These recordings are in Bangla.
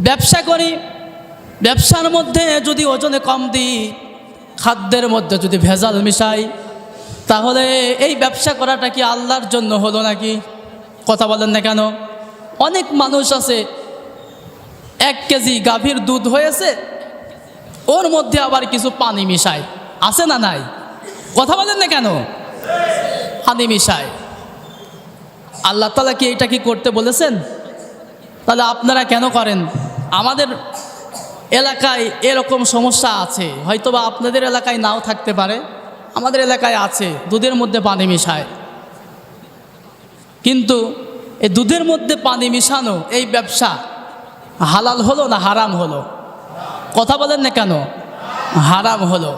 ব্যবসা করি, ব্যবসার মধ্যে যদি ওজনে কম দিই, খাদ্যের মধ্যে যদি ভেজাল মিশাই, তাহলে এই ব্যবসা করাটা কি আল্লাহর জন্য হলো নাকি? কথা বলেন না কেন? অনেক মানুষ আছে 1 কেজি গাভীর দুধ হয়েছে, ওর মধ্যে আবার কিছু পানি মিশায়, আছে না নাই? কথা বলেন না কেন? পানি মিশায়। আল্লাহ তাআলা কি এটা কি করতে বলেছেন? তাহলে আপনারা কেন করেন? আমাদের এলাকায় এরকম সমস্যা আছে, হয়তোবা আপনাদের এলাকায় নাও থাকতে পারে, আমাদের এলাকায় আছে, দুধের মধ্যে পানি মিশায়। কিন্তু এই দুধের মধ্যে পানি মিশানো এই ব্যবসা হালাল হলো না হারাম হলো? কথা বলেন না কেন? হারাম হলো।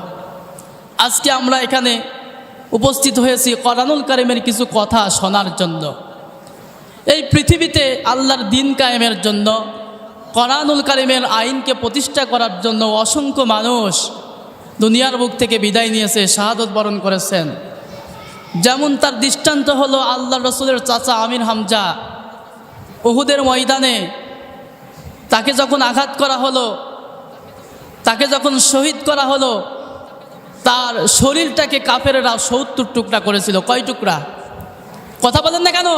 আজকে আমরা এখানে উপস্থিত হয়েছি কোরআনুল কারীমের কিছু কথা শোনার জন্য। এই পৃথিবীতে আল্লাহর দ্বীন কায়েমের জন্য, কোরআনুল কারীমের আইনকে প্রতিষ্ঠা করার জন্য অসংখ্য মানুষ দুনিয়ার বুক থেকে বিদায় নিয়েছে, শাহাদত বরণ করেছেন। যেমন তার দৃষ্টান্ত হলো আল্লাহ রসুলের চাচা আমির হামজা। উহুদের ময়দানে তাকে যখন আঘাত করা হলো, তাকে যখন শহীদ করা হলো, তার শরীরটাকে কাফেরেরা 70 টুকরা করেছিল। কয় টুকরা? কথা বলেন না কেন?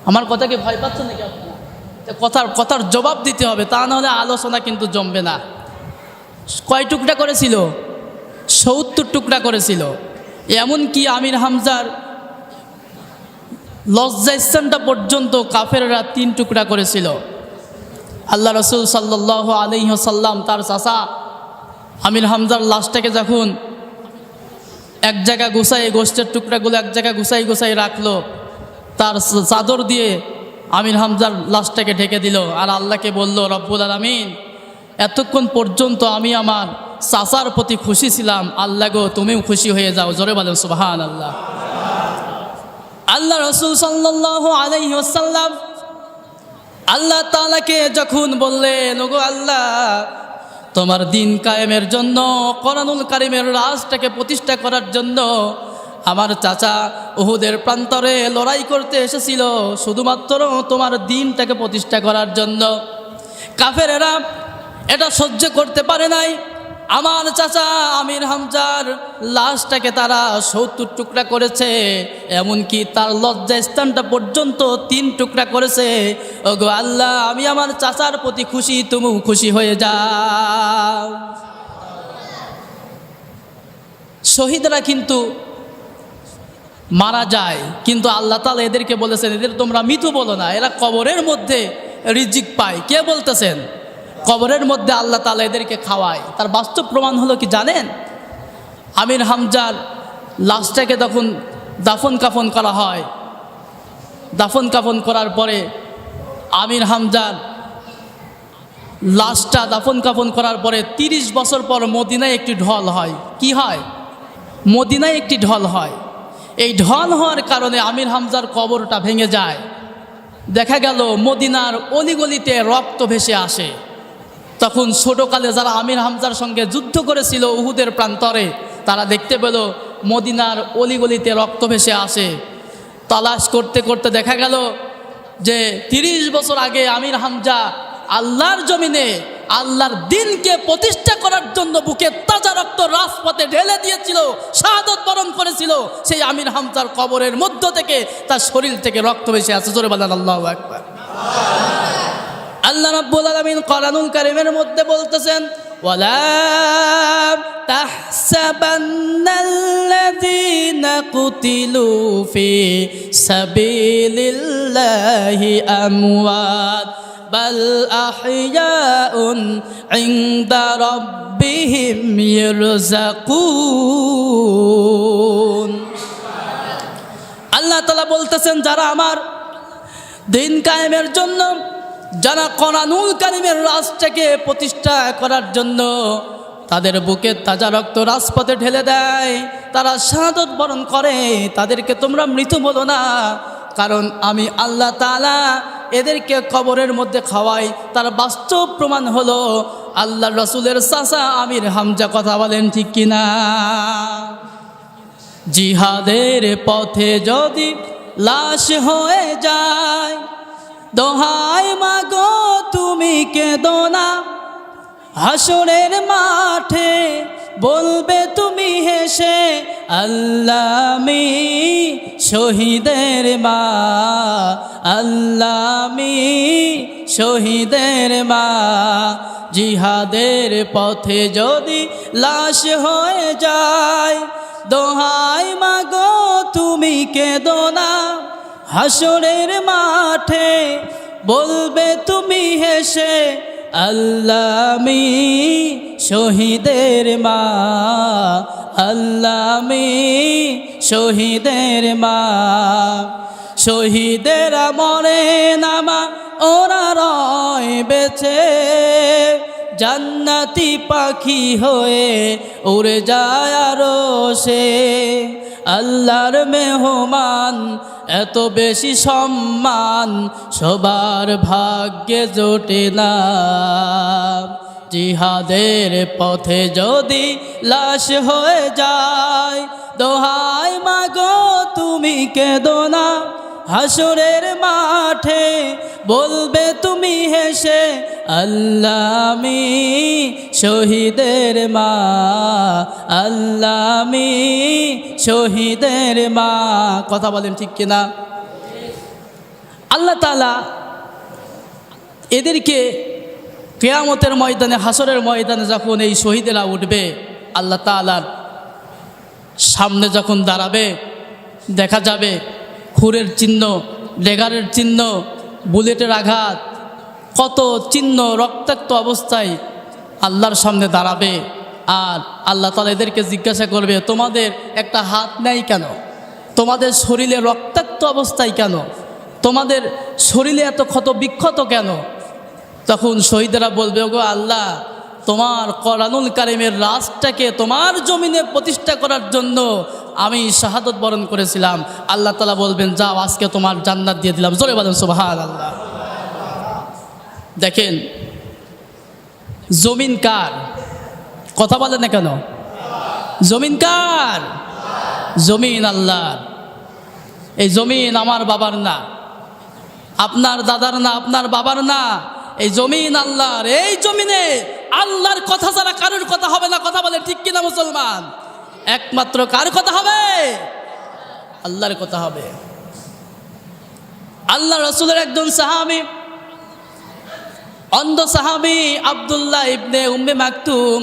আমার কথাকে ভয় পাচ্ছেন নাকি আপনারা? কথার জবাব দিতে হবে, তা না হলে আলোচনা কিন্তু জমবে না। কয় টুকরা করেছিল? 70 টুকরা করেছিল। এমনকি আমির হামজার লজ্জাস্থানটা পর্যন্ত কাফেররা 3 টুকরা করেছিল। আল্লাহ রসুল সাল্লাল্লাহু আলাইহি ওয়াসাল্লাম তার চাচা আমির হামজার লাশটাকে যখন এক জায়গায় গুছাই, গোষ্ঠের টুকরাগুলো এক জায়গায় গুছাই রাখলো, তার চাদর দিয়ে আমির হামজার লাশটাকে ঢেকে দিল, আর আল্লাহকে বলল, রব্বুল আলামিন, এতক্ষণ পর্যন্ত আমি আমার চাচার প্রতি খুশি ছিলাম, আল্লাহ গো তুমিও খুশি হয়ে যাও। জোরে বলেন সুবহানাল্লাহ। আল্লাহ রসুল সাল্লাল্লাহু আলাইহি ওয়াসাল্লাম আল্লাহ তাআলাকে যখন বললেন, ওগো আল্লাহ, তোমার দ্বীন কায়েমের জন্য, কোরআনুল কারীমের রাজটাকে প্রতিষ্ঠা করার জন্য আমার চাচা উহুদের প্রান্তরে লড়াই করতে এসেছিল, শুধুমাত্র তোমার দ্বীনটাকে প্রতিষ্ঠা করার জন্য। কাফেরেরা এটা সহ্য করতে পারে নাই। আমার চাচা আমির হামজার লাশটাকে তারা 70 টুকরা করেছে, এমনকি তার লজ্জাস্থানটা পর্যন্ত 3 টুকরা করেছে। ওগো আল্লাহ, আমি আমার চাচার প্রতি খুশি, তুমিও খুশি হয়ে যাও। শহীদরা কিন্তু মারা যায়, কিন্তু আল্লাহ তাআলা এদেরকে বলেছেন, এদের তোমরা মৃত্যু বলো না, এরা কবরের মধ্যে রিজিক পায়। কে বলতেছেন? কবরের মধ্যে আল্লাহ তাআলা এদেরকে খাওয়ায়। তার বাস্তব প্রমাণ হলো কি জানেন? আমির হামজার লাশটাকে তখন দাফন কাফন করা হয়, দাফন কাফন করার পরে আমির হামজার লাশটা দাফন কাফন করার পরে 30 বছর পর মদিনায় একটি ঢল হয়। কি হয়? মদিনায় একটি ঢল হয়। এই ঢল হওয়ার কারণে আমির হামজার কবরটা ভেঙে যায়। দেখা গেল মদিনার অলিগলিতে রক্ত ভেসে আসে। তখন ছোটকালে যারা আমির হামজার সঙ্গে যুদ্ধ করেছিল উহুদের প্রান্তরে, তারা দেখতে পেল মদিনার অলিগলিতে রক্ত ভেসে আসে। তালাশ করতে করতে দেখা গেল যে 30 বছর আগে আমির হামজা আল্লাহর জমিনে আল্লাহর দ্বীনকে প্রতিষ্ঠা করার জন্য বুকে তাজা রক্ত রাজপথে ঢেলে দিয়েছিল, শাহাদত বরণ করেছিল। সেই আমির হামজার কবরের মধ্য থেকে তার শরীর থেকে রক্ত ভেসে আসে। জোরে বলেন আল্লাহু আকবার। আল্লাহ রাব্বুল আলামিন কোরআনুল কারীমের মধ্যে বলতেছেন, ওয়ালা তাহসাবান্নাল্লাযীনা কুতিলু ফি সাবিলিল্লাহি আমওয়াত বাল আহইয়াউন ইনদা রাব্বিহিম ইয়ারযাকুন। আল্লাহ তাআলা বলতেছেন, যারা আমার দ্বীন কায়েমের জন্য, যারা কোরআনুল কারীমের রাজটাকে প্রতিষ্ঠা করার জন্য তাদের বুকে তাজা রক্ত রাজপথে ঢেলে দেয়, তারা শাহাদত বরণ করে, তাদেরকে তোমরা মৃত বলো না, কারণ আমি আল্লাহ তাআলা এদেরকে কবরের মধ্যে খাওয়াই। তার বাস্তব প্রমাণ হলো আল্লাহ রসুলের চাচা আমির হামজা। কথা বলেন ঠিক কিনা? জিহাদের পথে যদি লাশ হয়ে যায়, দোহাই মাগো তুমি কেঁদো না, হাসরের মাঠে বলবে তুমি হেসে, আল্লাহ আমি শহীদের মা, আল্লাহ আমি শহীদের মা। জিহাদের পথে যদি লাশ হয়ে যায়, দোহাই মাগো তুমি কেঁদো না, হাসরের মাঠে বলবে তুমি হেসে, আল্লাহ আমি শহীদের মা, আল্লাহ আমি শহীদের মা। শহীদেরা মরে নামা ওরা রয় বেঁচে, জান্নাতি পাখি হয়ে উড়ে যায় আরশে। আল্লাহর মেহমান এত বেশি সম্মান সবার ভাগ্যে জোটে না। জিহাদের পথে যদি লাশ হয়ে যায়, দোহাই মাগো তুমি কেঁদো না, হাসরের মাঠে বলবে তুমি হেসে, আল্লাহ আমি শহীদের মা, আল্লাহ আমি শহীদের মা। কথা বলেন ঠিক কিনা? আল্লাহ তাআলা এদেরকে কিয়ামতের ময়দানে, হাসরের ময়দানে যখন এই শহীদেরা উঠবে, আল্লাহ তাআলার সামনে যখন দাঁড়াবে, দেখা যাবে খুরের চিহ্ন, ড্যাগারের চিহ্ন, বুলেটের আঘাত, কত চিহ্ন রক্তাক্ত অবস্থায় আল্লাহর সামনে দাঁড়াবে। আর আল্লাহ তাআলা এদেরকে জিজ্ঞাসা করবে, তোমাদের একটা হাত নেই কেন? তোমাদের শরীরে রক্তাক্ত অবস্থায় কেন? তোমাদের শরীরে এত ক্ষত বিক্ষত কেন? তখন শহীদেরা বলবে, ওগো আল্লাহ, তোমার কোরআনুল কারীমের রাজটাকে তোমার জমিনে প্রতিষ্ঠা করার জন্য আমি শাহাদত বরণ করেছিলাম। আল্লাহ তাআলা বলবেন, যাও আজকে তোমার জান্নাত দিয়ে দিলাম। জোরে বলেন সুবহানাল্লাহ। দেখেন জমিন কার? কথা বলেন না কেন? জমিন কার? জমিন আল্লাহর। এই জমিন আমার বাবার না, আপনার দাদার না, আপনার বাবার না, এই জমিন আল্লাহর। এই জমিনে আল্লাহর কথা ছাড়া কারোর কথা হবে না। কথা বলে ঠিক কিনা মুসলমান? একমাত্র কার কথা হবে? আল্লাহর কথা হবে। আল্লাহ রাসূলের একজন সাহাবী, অন্ধ সাহাবী আব্দুল্লাহ ইবনে উম্মে মাকতুম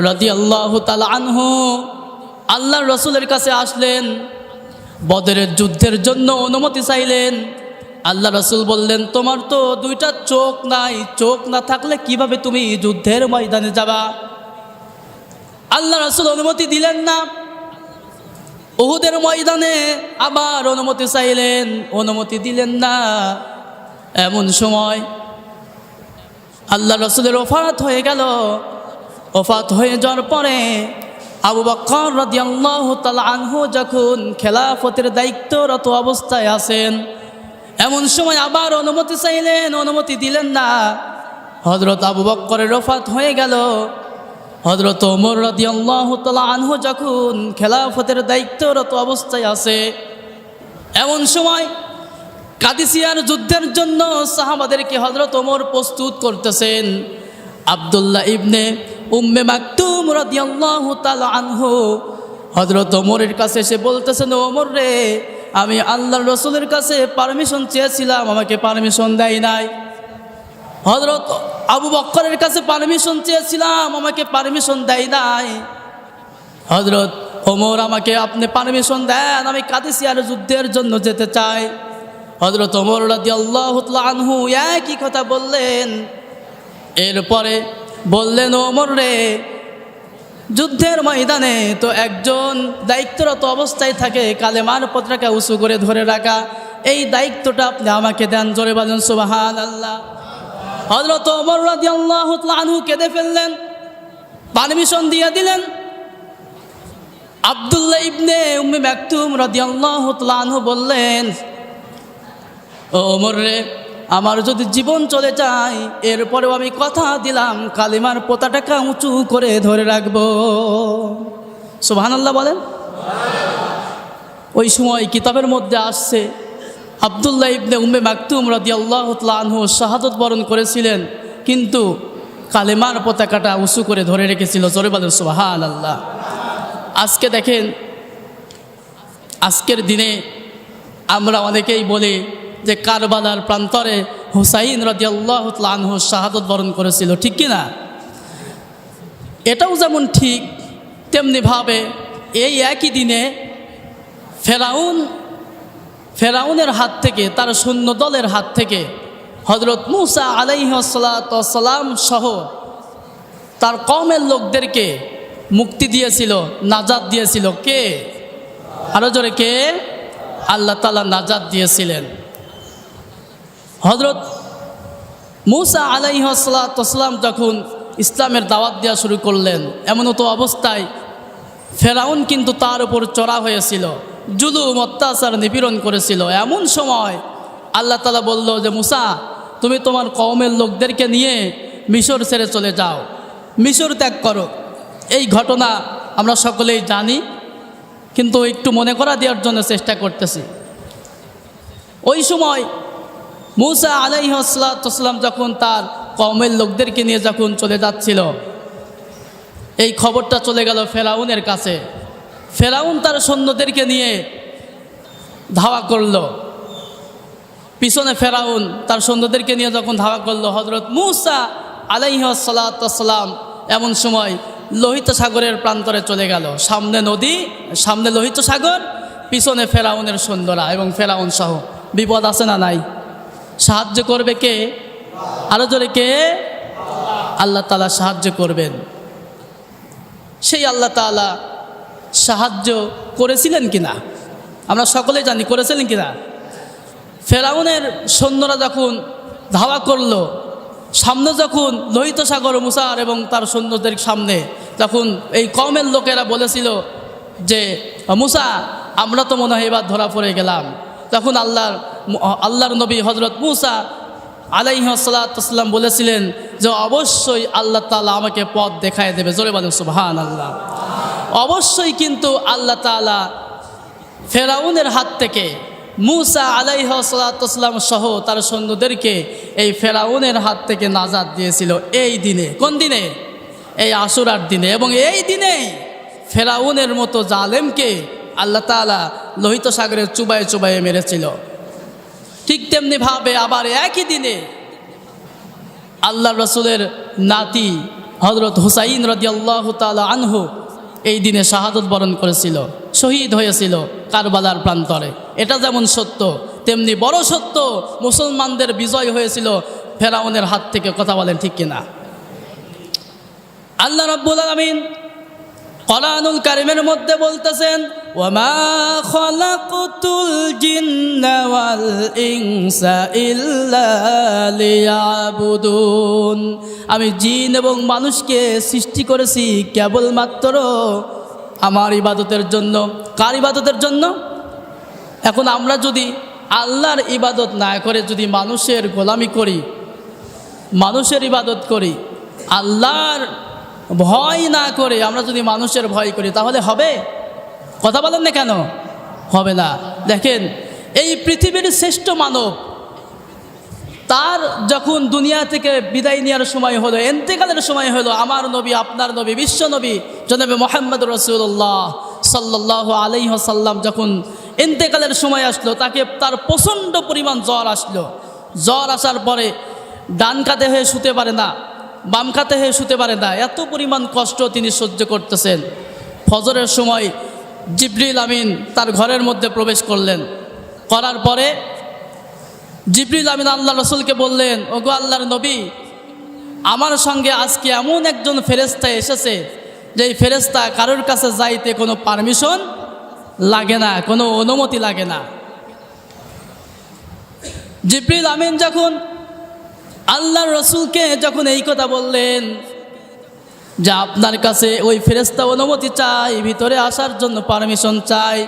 রাদিয়াল্লাহু তাআলা আনহু আল্লাহর রাসূলের কাছে আসলেন, বদরের যুদ্ধের জন্য অনুমতি চাইলেন। আল্লাহ রাসূল বললেন, তোমার তো দুইটা চোখ নাই, চোখ না থাকলে কিভাবে তুমি যুদ্ধের ময়দানে যাবা? আল্লাহ রাসূল অনুমতি দিলেন না। উহুদের ময়দানে আবার অনুমতি চাইলেন, অনুমতি দিলেন না। এমন সময় আল্লাহ রাসূলের ওফাত হয়ে গেল। ওফাত হয়ে যাওয়ার পরে আবু বকর রাদিয়াল্লাহু তাআলা আনহু যখন খেলাফতের দায়িত্বরত অবস্থায় আছেন, এমন সময় আবার অনুমতি চাইলেন, অনুমতি দিলেন না। হযরত আবু বকরের ওফাত হয়ে গেল। হযরত ওমর রাদিয়াল্লাহু তাআলা আনহু যখন খেলাফতের দায়িত্বরত অবস্থায় আছে, এমন সময় কাদিসিয়ার যুদ্ধের জন্য সাহাবাদেরকে হযরত ওমর প্রস্তুত করতেছেন। আব্দুল্লাহ ইবনে উম্মে মাকতুম রাদিয়াল্লাহু তাআলা আনহু হযরত ওমরের কাছে এসে বলতেছেন, ওমর রে, আমি আল্লাহর রাসূলের কাছে পারমিশন চেয়েছিলাম, আমাকে পারমিশন দেয় নাই। হযরত আবু বকরের কাছে পারমিশন চেয়েছিলাম, আমাকে পারমিশন দেয় নাই। হযরত ওমর, আমাকে আপনি পারমিশন দেন, আমি কাদিসিয়ার যুদ্ধের জন্য যেতে চাই। হযরত ওমর রাদিয়াল্লাহু তাআলা আনহু একই কথা বললেন। এরপরে বললেন, ওমর রে, যুদ্ধের ময়দানে তো একজন দায়িত্বরত অবস্থায় থাকে, কালেমার পতাকা উঁচু করে ধরে রাখা, এই দায়িত্বটা আপনি আমাকে দেন। জোরে বলেন সুবহানাল্লাহ। হযরত ওমর রাদিয়াল্লাহু তাআলা আনহু কেঁদে ফেললেন, পারমিশন দিয়ে দিলেন। আব্দুল্লাহ ইবনে উম্মে মাকতুম রাদিয়াল্লাহু তাআলা আনহু বললেন, ও ওমর রে, আমার যদি জীবন চলে যায়, এরপরেও আমি কথা দিলাম কালিমার পতাকা উঁচু করে ধরে রাখবো। সুবহানাল্লাহ বলেন। ওই সময় কিতাবের মধ্যে আসছে, আব্দুল্লাহ ইবনে উম্মে মাকতুম রাদিয়াল্লাহু তাআলা আনহু শাহাদাত বরণ করেছিলেন, কিন্তু কালেমার পতাকাটা উঁচু করে ধরে রেখেছিল। জোরে বলেন সুবহানাল্লাহ। আজকে দেখেন, আজকের দিনে আমরা অনেকেই বলি যে কারবালার প্রান্তরে হুসাইন রাদিয়াল্লাহু তাআলা আনহু শাহাদাত বরণ করেছিল, ঠিক কি না? এটাও যেমন ঠিক, তেমনিভাবে এই একই দিনে ফেরাউনের হাত থেকে, তার সৈন্য দলের হাত থেকে হযরত মূসা আলাইহিস সালাম সহ তার কওমের লোকদেরকে মুক্তি দিয়েছিল, নাজাত দিয়েছিল। কে? আরো জোরে কে? আল্লাহ তাআলা নাজাত দিয়েছিলেন। হযরত মূসা আলাইহিস সালাম যখন ইসলামের দাওয়াত দেওয়া শুরু করলেন, এমন তো অবস্থায় ফেরাউন কিন্তু তার উপর চড়া হয়েছিল, জুলুম অত্যাচার নিপীড়ন করেছিল। এমন সময় আল্লাহ তাআলা বলল যে মূসা, তুমি তোমার কওমের লোকদেরকে নিয়ে মিশর ছেড়ে চলে যাও, মিশর ত্যাগ করো। এই ঘটনা আমরা সকলেই জানি, কিন্তু একটু মনে করা দেওয়ার জন্য চেষ্টা করতেছি। ওই সময় মূসা আলাইহিস সালাম যখন তার কওমের লোকদেরকে নিয়ে যখন চলে যাচ্ছিল, এই খবরটা চলে গেল ফেরাউনের কাছে। ফেরাউন তার সৈন্যদেরকে নিয়ে ধাওয়া করল, পিছনে ফেরাউন তার সৈন্যদেরকে নিয়ে যখন ধাওয়া করলো, হযরত মূসা আলাইহিস সালাম এমন সময় লোহিত সাগরের প্রান্তরে চলে গেল। সামনে নদী, সামনে লোহিত সাগর, পিছনে ফেরাউনের সৈন্যরা এবং ফেরাউন সহ। বিপদ আছে না নাই? সাহায্য করবে কে? আরো জোরে কে? আল্লাহ তাআলা সাহায্য করবেন। সেই আল্লাহ তাআলা সাহায্য করেছিলেন কিনা আমরা সকলেই জানি, করেছিলেন কিনা? ফেরাউনের সৈন্যরা যখন ধাওয়া করলো, সামনে যখন লোহিত সাগর মূসার এবং তার সৈন্যদের সামনে, তখন এই কওমের লোকেরা বলেছিল যে মূসা, আমরা তো মনে হয় এবার ধরা পড়ে গেলাম। তখন আল্লাহর নবী হযরত মূসা আলাইহিস সালাম বলেছিলেন যে অবশ্যই আল্লাহ তাআলা আমাকে পথ দেখায় দেবে। জোরে বলেন সুবহানাল্লাহ। অবশ্যই কিন্তু আল্লাহ তাআলা ফেরাউনের হাত থেকে মূসা আলাইহিস সালাম সহ তার সৈন্যদেরকে এই ফেরাউনের হাত থেকে নাজাত দিয়েছিল। এই দিনে, কোন দিনে? এই আশুরার দিনে। এবং এই দিনেই ফেরাউনের মতো জালেমকে আল্লাহ তাআলা লোহিত সাগরের চুবায়ে চুবায়ে মেরেছিল। ঠিক তেমনিভাবে আবার একই দিনে আল্লাহ রসুলের নাতি হযরত হুসাইন রাদিয়াল্লাহু তাআলা আনহু এই দিনে শাহাদত বরণ করেছিল, শহীদ হয়েছিল কারবালার প্রান্তরে। এটা যেমন সত্য, তেমনি বড় সত্য মুসলমানদের বিজয় হয়েছিল ফেরাউনের হাত থেকে। কথা বলেন ঠিক কিনা? আল্লাহ রাব্বুল আলামিন কোরআনুল কারীমের মধ্যে বলতেছেন, ওয়ামা খালাকতুল জিন্না ওয়াল ইনসা ইল্লা লিয়াবুদুন। আমি জিন এবং মানুষকে সৃষ্টি করেছি কেবলমাত্র আমার ইবাদতের জন্য। কার ইবাদতের জন্য? এখন আমরা যদি আল্লাহর ইবাদত না করে যদি মানুষের গোলামি করি, মানুষের ইবাদত করি, আল্লাহর ভয় না করে আমরা যদি মানুষের ভয় করি, তাহলে হবে? কথা বলেন না কেন? হবে না। দেখেন, এই পৃথিবীর শ্রেষ্ঠ মানব, তার যখন দুনিয়া থেকে বিদায় নেওয়ার সময় হলো, ইন্তেকালের সময় হলো, আমার নবী, আপনার নবী, বিশ্ব নবী জনাবে মুহাম্মদ রাসূলুল্লাহ সাল্লাল্লাহু আলাইহি ওয়াসাল্লাম যখন ইন্তেকালের সময় আসলো, তার প্রচণ্ড পরিমাণ জ্বর আসলো। জ্বর আসার পরে ডান কাঁধে হয়ে শুতে পারে না, বাম কাঁধে হয়ে শুতে পারে না, এত পরিমাণ কষ্ট তিনি সহ্য করতেছেন। ফজরের সময় জিবরিল আমিন তার ঘরের মধ্যে প্রবেশ করলেন। করার পরে জিবরিল আমিন আল্লাহ রসুলকে বললেন, ওগো আল্লাহর নবী, আমার সঙ্গে আজকে এমন একজন ফেরেশতা এসেছে যে এই ফেরেশতা কারোর কাছে যাইতে কোনো পারমিশন লাগে না, কোনো অনুমতি লাগে না। জিবরিল আমিন যখন আল্লাহর রসুলকে যখন এই কথা বললেন যে আপনার কাছে ওই ফেরেশতা অনুমতি চাই, ভিতরে আসার জন্য পারমিশন চাই,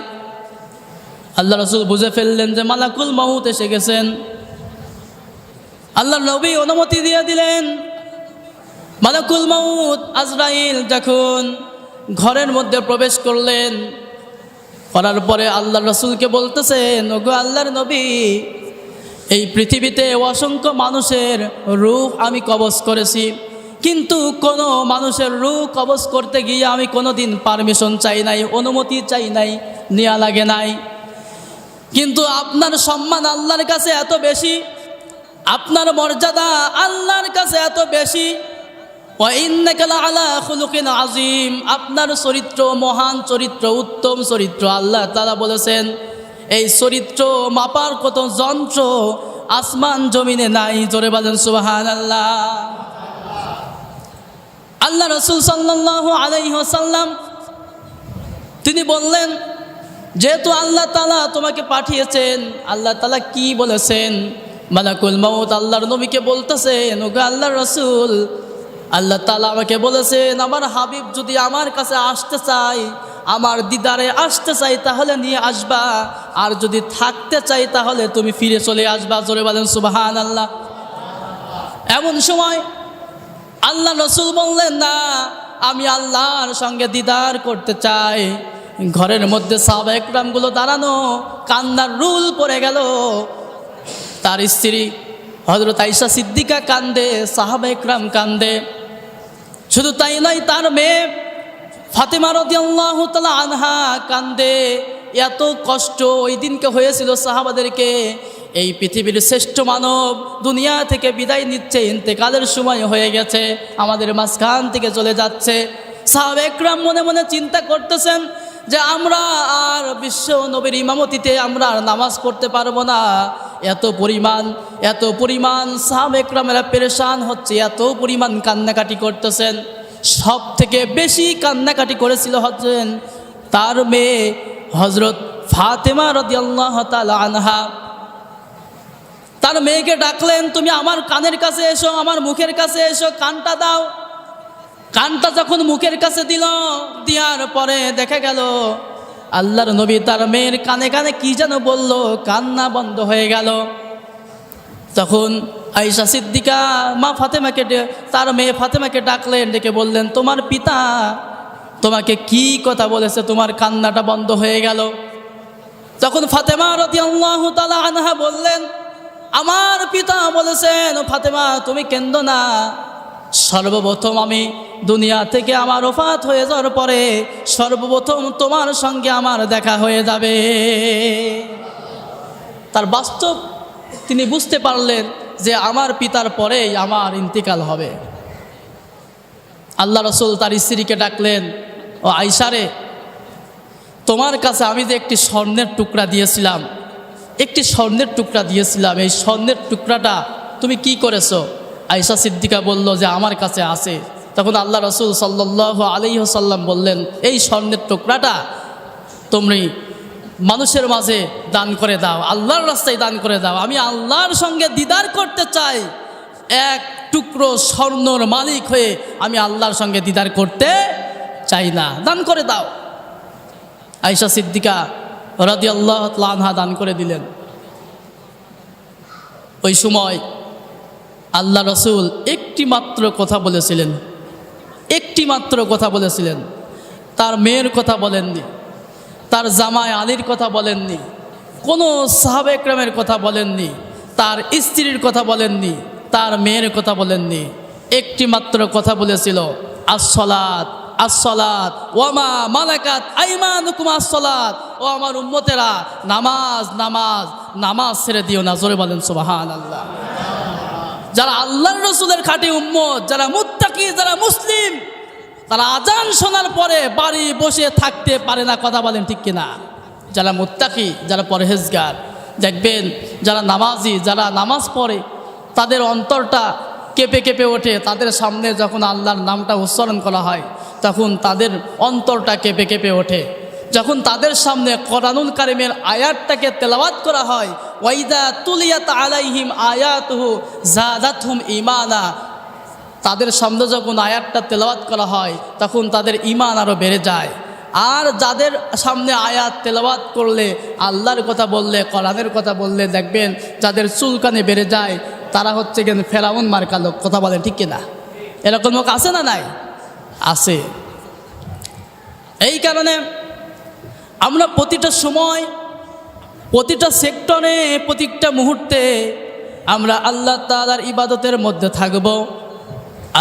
আল্লাহ রসুল বুঝে ফেললেন যে মালাকুল মউত এসে গেছেন। আল্লাহর নবী অনুমতি দিয়ে দিলেন। মালাকুল মউত আজরাইল যখন ঘরের মধ্যে প্রবেশ করলেন, করার পরে আল্লাহ রসুলকে বলতেছেন, ওগো আল্লাহর নবী, এই পৃথিবীতে অসংখ্য মানুষের রূহ আমি কবজ করেছি, কিন্তু কোনো মানুষের রূহ কবজ করতে গিয়ে আমি কোনো দিন পারমিশন চাই নাই, অনুমতি চাই নাই, নেওয়া লাগে নাই। কিন্তু আপনার সম্মান আল্লাহর কাছে এত বেশি, আপনার মর্যাদা আল্লাহর কাছে এত বেশি, ওয়া ইন্নাকা লাআলা খুলুকিন আযীম, আপনার চরিত্র মহান চরিত্র, উত্তম চরিত্র। আল্লাহ তাআলা বলেছেন এই চরিত্র মাপার কত যন্ত্র আসমান জমিনে নাই। জোরে বলেন সুবহানাল্লাহ। আল্লাহ রাসূল সাল্লাল্লাহু আলাইহি ওয়াসাল্লাম তিনি বললেন, যেহেতু আল্লাহ তাআলা তোমাকে পাঠিয়েছেন, আল্লাহ তাআলা কি বলেছেন? মালাকুল মউত আল্লাহর নবীকে বলতেছেন, ওগো আল্লাহর রাসূল, আল্লাহ তাআলা আমাকে বলেছেন আমার হাবিব যদি আমার কাছে আসতে চায়, আমার দিদারে আসতে চাই তাহলে নিয়ে আসবা, আর যদি থাকতে চাই তাহলে তুমি ফিরে চলে আসবা। জোরে বলেন সুবহানাল্লাহ। এমন সময় আল্লাহ রসুল বললেন, না, আমি আল্লাহর সঙ্গে দিদার করতে চাই। ঘরের মধ্যে সাহাবা একরামগুলো দাঁড়ানো, কান্নার রুল পড়ে গেল। তার স্ত্রী হযরত আয়েশা সিদ্দিকা কান্দে, সাহাবা একরাম কান্দে। শুধু তাই নয়, তার মেয়ে ফাতেমা রাদিয়াল্লাহু তাআলা আনহা কান্দে। এত কষ্ট ওই দিনকে হয়েছিল সাহাবাদেরকে। এই পৃথিবীর শ্রেষ্ঠ মানব দুনিয়া থেকে বিদায় নিচ্ছে, ইন্তেকালের সময় হয়ে গেছে, আমাদের মাঝখান থেকে চলে যাচ্ছে। সাহাবা একরাম মনে মনে চিন্তা করতেছেন যে আমরা আর বিশ্ব নবীর ইমামতিতে আমরা আর নামাজ পড়তে পারবো না। এত পরিমাণ সাহাবা একরামেরা পেরেশান হচ্ছে, এত পরিমাণ কান্নাকাটি করতেছেন। সব থেকে বেশি কান্নাকাটি করেছিল হচ্ছেন তার মেয়ে হযরত ফাতেমা রাদিয়াল্লাহু তাআলা আনহা। তার মেয়েকে ডাকলেন, তুমি আমার কানের কাছে এসো, আমার মুখের কাছে এসো, কানটা দাও। কানটা যখন মুখের কাছে দিল, দেওয়ার পরে দেখা গেল আল্লাহর নবী তার মেয়ের কানে কানে কি যেন বলল, কান্না বন্ধ হয়ে গেল। তখন আয়েশা সিদ্দিকা মা ফাতেমাকে, তার মেয়ে ফাতেমাকে ডাকলেন, ডেকে বললেন, তোমার পিতা তোমাকে কি কথা বলেছে, তোমার কান্নাটা বন্ধ হয়ে গেল? তখন ফাতেমা রাদিয়াল্লাহু তাআলা আনহা বললেন, আমার পিতা বলেছেন, ফাতেমা তুমি কেন্দ না, সর্বপ্রথম আমি দুনিয়া থেকে আমার ওফাত হয়ে যাওয়ার পরে সর্বপ্রথম তোমার সঙ্গে আমার দেখা হয়ে যাবে। তার বাস্তব তিনি বুঝতে পারলেন যে আমার পিতার পরেই আমার ইন্তিকাল হবে। আল্লাহ রসুল তার স্ত্রীকে ডাকলেন, ও আয়েশা রে, তোমার কাছে আমি যে একটি স্বর্ণের টুকরা দিয়েছিলাম, এই স্বর্ণের টুকরাটা তুমি কি করেছো? আয়েশা সিদ্দিকা বলল যে আমার কাছে আছে। তখন আল্লাহ রসুল সাল্লাল্লাহু আলাইহি ওয়াসাল্লাম বললেন, এই স্বর্ণের টুকরাটা তুমি মানুষের মাঝে দান করে দাও, আল্লাহর রাস্তায় দান করে দাও। আমি আল্লাহর সঙ্গে দিদার করতে চাই, এক টুকরো স্বর্ণর মালিক হয়ে আমি আল্লাহর সঙ্গে দিদার করতে চাই না, দান করে দাও। আয়েশা সিদ্দিকা রাদিয়াল্লাহু তাআলা আনহা দান করে দিলেন। ওই সময় আল্লাহ রসুল একটি মাত্র কথা বলেছিলেন, তার মেয়ের কথা বলেননি, তার জামাই আলীর কথা বলেননি, কোনো সাহাবা একরামের কথা বলেননি, তার স্ত্রীর কথা বলেননি, তার মেয়ের কথা বলেননি। একটি মাত্র কথা বলেছিল, আসসালাত আসসালাত ওয়ামা মালাকাত আইমানুকুম আসসালাত। ও আমার উম্মতেরা, নামাজ নামাজ নামাজ ছেড়ে দিও না। জোরে বলেন সুবহানাল্লাহ। যারা আল্লাহর রসুলের খাঁটি উম্মত, যারা মুত্তাকি, যারা মুসলিম, তারা আজান শোনার পরে বাড়ি বসে থাকতে পারে না। কথা বলেন ঠিক কিনা? যারা মুত্তাকি, যারা পরহেজগার, দেখবেন যারা নামাজি, যারা নামাজ পড়ে, তাদের অন্তরটা কেঁপে কেঁপে ওঠে। তাদের সামনে যখন আল্লাহর নামটা উচ্চারণ করা হয়, তখন তাদের অন্তরটা কেঁপে কেঁপে ওঠে। যখন তাদের সামনে কোরআনুল কারীমের আয়াতটাকে তেলাওয়াত করা হয়, ওয়াইদা তুলিয়াত আলাইহিম আয়াতুহু যাদাতহুম ঈমানা, তাদের সামনে যখন আয়াতটা তেলাওয়াত করা হয়, তখন তাদের ঈমান আরও বেড়ে যায়। আর যাদের সামনে আয়াত তেলাওয়াত করলে, আল্লাহর কথা বললে, কোরআনের কথা বললে, দেখবেন যাদের চুলকানি বেড়ে যায়, তারা হচ্ছে কিন্তু ফেরাউন মার্কা লোক। কথা বলেন ঠিক কিনা? এরকম লোক আছে না নাই? আছে। এই কারণে আমরা প্রতিটা সময়, প্রতিটা সেক্টরে, প্রতিটা মুহূর্তে আমরা আল্লাহ তাআলার ইবাদতের মধ্যে থাকব,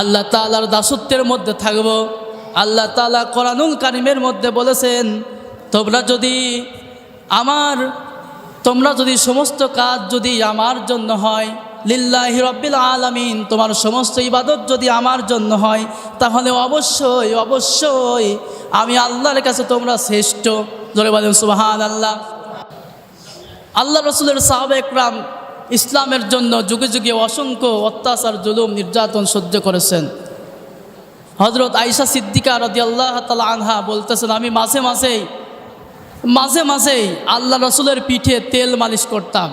আল্লাহ তাআলার দাসত্বের মধ্যে থাকব। আল্লাহ তাআলা কোরআনুল কারীমের মধ্যে বলেছেন, তোমরা যদি সমস্ত কাজ যদি আমার জন্য হয়, লিল্লাহি রাব্বিল আলামিন, তোমার সমস্ত ইবাদত যদি আমার জন্য হয়, তাহলে অবশ্যই অবশ্যই আমি আল্লাহর কাছে তোমরা শ্রেষ্ঠ। জোরে বলেন সুবহানাল্লাহ। আল্লাহ রাসূলের সাহাবা একরাম ইসলামের জন্য যুগে যুগে অসংখ্য অত্যাচার, জুলুম, নির্যাতন সহ্য করেছেন। হযরত আয়েশা সিদ্দিকা রাদিয়াল্লাহু তাআলা আনহা বলতেছেন, আমি মাঝে মাঝেই আল্লাহ রাসূলের পিঠে তেল মালিশ করতাম।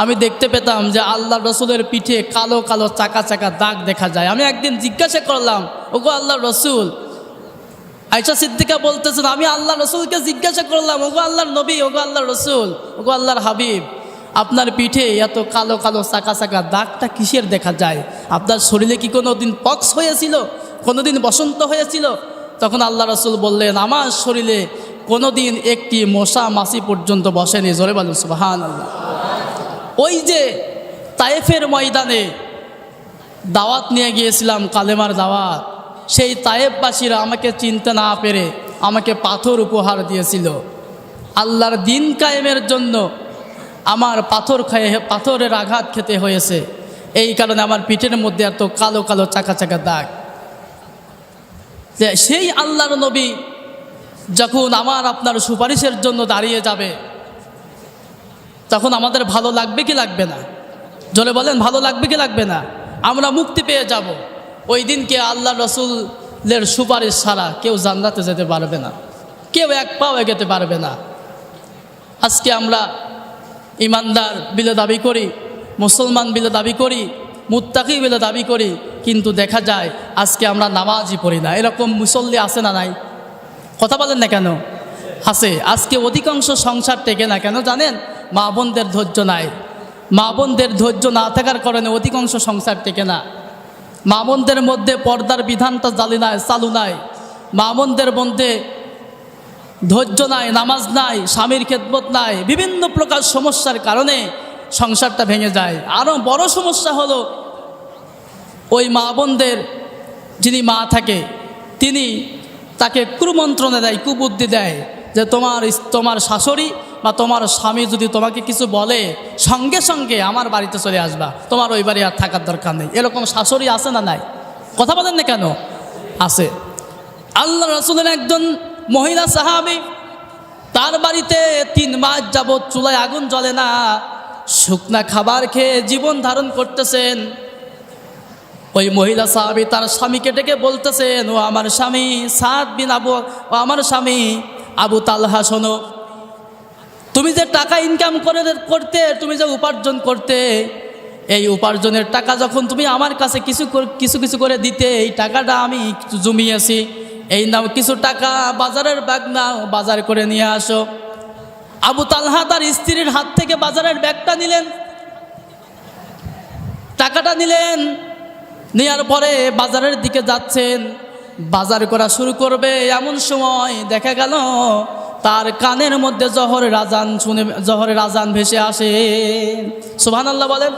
আমি দেখতে পেতাম যে আল্লাহ রাসূলের পিঠে কালো কালো চাকা চাকা দাগ দেখা যায়। আমি একদিন জিজ্ঞাসা করলাম, ওগো আল্লাহ রাসূল, আয়েশা সিদ্দিকা বলতেছেন, আমি আল্লাহ রাসূলকে জিজ্ঞাসা করলাম, ওগো আল্লাহর নবী, ওগো আল্লাহর রাসূল, ওগো আল্লাহর হাবিব, আপনার পিঠে এত কালো কালো চাকা চাকা দাগটা কিসের দেখা যায়? আপনার শরীরে কি কোনো দিন পক্স হয়েছিল, কোনো দিন বসন্ত হয়েছিল? তখন আল্লাহ রাসূল বললেন, আমার শরীরে কোনো দিন একটি মশা মাছি পর্যন্ত বসেনি। জোরে বলেন সুবহানাল্লাহ। ওই যে তায়েফের ময়দানে দাওয়াত নিয়ে গিয়েছিলাম, কালেমার দাওয়াত, সেই তায়েফবাসীরা আমাকে চিনতে না পেরে আমাকে পাথর উপহার দিয়েছিল। আল্লাহর দিন কায়েমের জন্য আমার পাথরের আঘাত খেতে হয়েছে। এই কারণে আমার পিঠের মধ্যে এত কালো কালো চাকা চাকা দাগ। সেই আল্লাহর নবী যখন আমার আপনার সুপারিশের জন্য দাঁড়িয়ে যাবে, তখন আমাদের ভালো লাগবে কি লাগবে না? জোরে বলেন, ভালো লাগবে কি লাগবে না? আমরা মুক্তি পেয়ে যাব। ওই দিনকে আল্লাহ রাসূলের সুপারিশ ছাড়া কেউ জান্নাতে যেতে পারবে না, কেউ এক পাও এগোতে পারবে না। আজকে আমরা ইমানদার বিলে দাবি করি, মুসলমান বিলে দাবি করি, মুত্তাকি বিলে দাবি করি, কিন্তু দেখা যায় আজকে আমরা নামাজই পড়ি না। এরকম মুসল্লি আছে না নাই? কথা বলেন না কেন? আছে। আজকে অধিকাংশ সংসার টেকে না কেন জানেন? মা বোনদের ধৈর্য নাই। মা বোনদের ধৈর্য না থাকার কারণে অধিকাংশ সংসার টেকে না। মা বোনদের মধ্যে পর্দার বিধানটা চালু নাই। মা বোনদের মধ্যে ধৈর্য নাই, নামাজ নাই, স্বামীর খেদমত নাই, বিভিন্ন প্রকার সমস্যার কারণে সংসারটা ভেঙে যায়। আরও বড় সমস্যা হলো, ওই মা বোনদের যিনি মা থাকে, তিনি তাকে কুমন্ত্রণা দেয়, কুবুদ্ধি দেয় যে তোমার শাশুড়ি বা তোমার স্বামী যদি তোমাকে কিছু বলে, সঙ্গে সঙ্গে আমার বাড়িতে চলে আসবা, তোমার ওই বাড়ি আর থাকার দরকার নেই। এরকম শাশুড়ি আছে না নাই? কথা বলেন না কেন? আছে। আল্লাহ রাসূলের একজন মহিলা সাহাবী, তার বাড়িতে 3 মাস যাবৎ চুলায় আগুন জ্বলে না, শুকনা খাবার খেয়ে জীবন ধারণ করতেছেন। ওই মহিলা সাহাবী তার স্বামীকে ডেকে বলতেছেন, ও আমার স্বামী সাদ বিন আবু, ও আমার স্বামী আবু তালহা, শোনো, তুমি যে টাকা ইনকাম করতে, তুমি যে উপার্জন করতে, এই উপার্জনের টাকা যখন তুমি আমার কাছে কিছু করে দিতে, এই টাকাটা আমি জমিয়েছি, এই নাও কিছু টাকা, বাজারের ব্যাগ নাও, বাজার করে নিয়ে আসো। আবু তালহা তার স্ত্রীর হাত থেকে বাজারের ব্যাগটা নিলেন, টাকাটা নিলেন, নেওয়ার পরে বাজারের দিকে যাচ্ছেন, বাজার করা শুরু করবে। এমন সময় দেখা গেল তার কানের মধ্যে জহরের আজান ভেসে আসে। সুবহানাল্লাহ বলেন।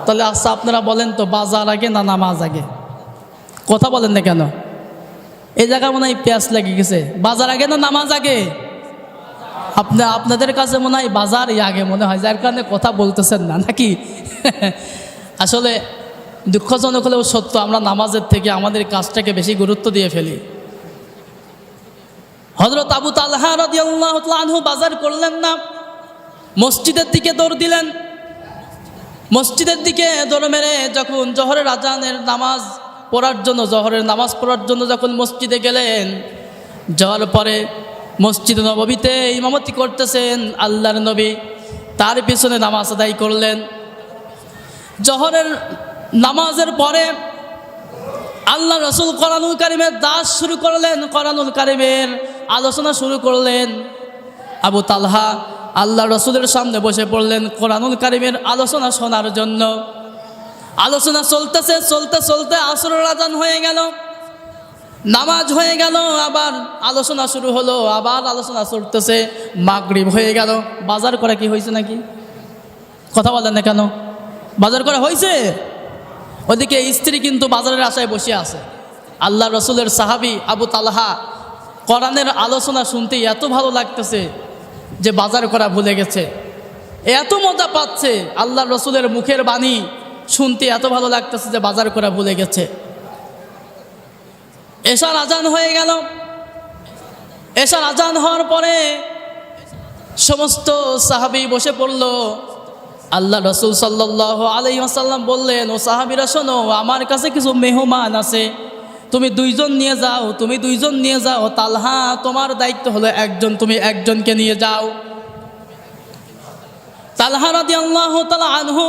তাহলে আচ্ছা আপনারা বলেন তো, বাজার আগে না নামাজ আগে? কথা বলেন না কেন? এই জায়গায় মনে হয় পেঁয়াজ লেগে গেছে। বাজার আগে না নামাজ আগে? আপনাদের কাছে মনে হয় বাজারই আগে মনে হয়, যার কারণে কথা বলতেছেন না নাকি? আসলে দুঃখজনক হলেও সত্য, আমরা নামাজের থেকে আমাদের কাজটাকে বেশি গুরুত্ব দিয়ে ফেলি। হযরত আবু তালহা রাদিয়াল্লাহু তাআলা আনহু বাজার করলেন না, মসজিদের দিকে দৌড় দিলেন। মসজিদের দিকে দৌড় মেরে যখন জোহরের নামাজ পড়ার জন্য যখন মসজিদে গেলেন, যাওয়ার পরে মসজিদে নববীতে ইমামতি করতেছেন আল্লাহর নবী, তার পিছনে নামাজ আদায় করলেন। জোহরের নামাজের পরে আল্লাহ রাসূল কোরআনুল কারীমের দাস শুরু করলেন, কোরআনুল কারীমের আলোচনা শুরু করলেন। আবু তালহা আল্লাহ রাসূলের সামনে বসে পড়লেন কোরআনুল কারীমের আলোচনা শোনার জন্য। আলোচনা চলতে চলতে আসরের আজান হয়ে গেল। নামাজ হয়ে গেল, আবার আলোচনা শুরু হলো, আবার আলোচনা চলতেছে, মাগরিব হয়ে গেল। বাজার করা কি হয়েছে নাকি? কথা বলেন না কেন? বাজার করা হয়েছে? ওদিকে স্ত্রী কিন্তু বাজারের আশায় বসে আছে। আল্লাহ রসুলের সাহাবী আবু তালহা কোরআনের আলোচনা শুনতে এত ভালো লাগতেছে যে বাজার করা ভুলে গেছে, এত মজা পাচ্ছে। আল্লাহ রসুলের মুখের বাণী শুনতে এত ভালো লাগতেছে যে বাজার করা ভুলে গেছে। এশার আজান হয়ে গেল। এশার আজান হওয়ার পরে সমস্ত সাহাবী বসে পড়ল। আল্লাহ রসুল সাল্লাল্লাহু আলাইহি ওয়াসাল্লাম বললেন, ও সাহাবীরা শোনো, আমার কাছে কিছু মেহমান আছে, তুমি দুইজন নিয়ে যাও, তুমি দুইজন নিয়ে যাও। তালহা, তোমার দায়িত্ব হলো একজন, তুমি একজনকে নিয়ে যাও। তালহা রাদিয়াল্লাহু তাআলা আনহু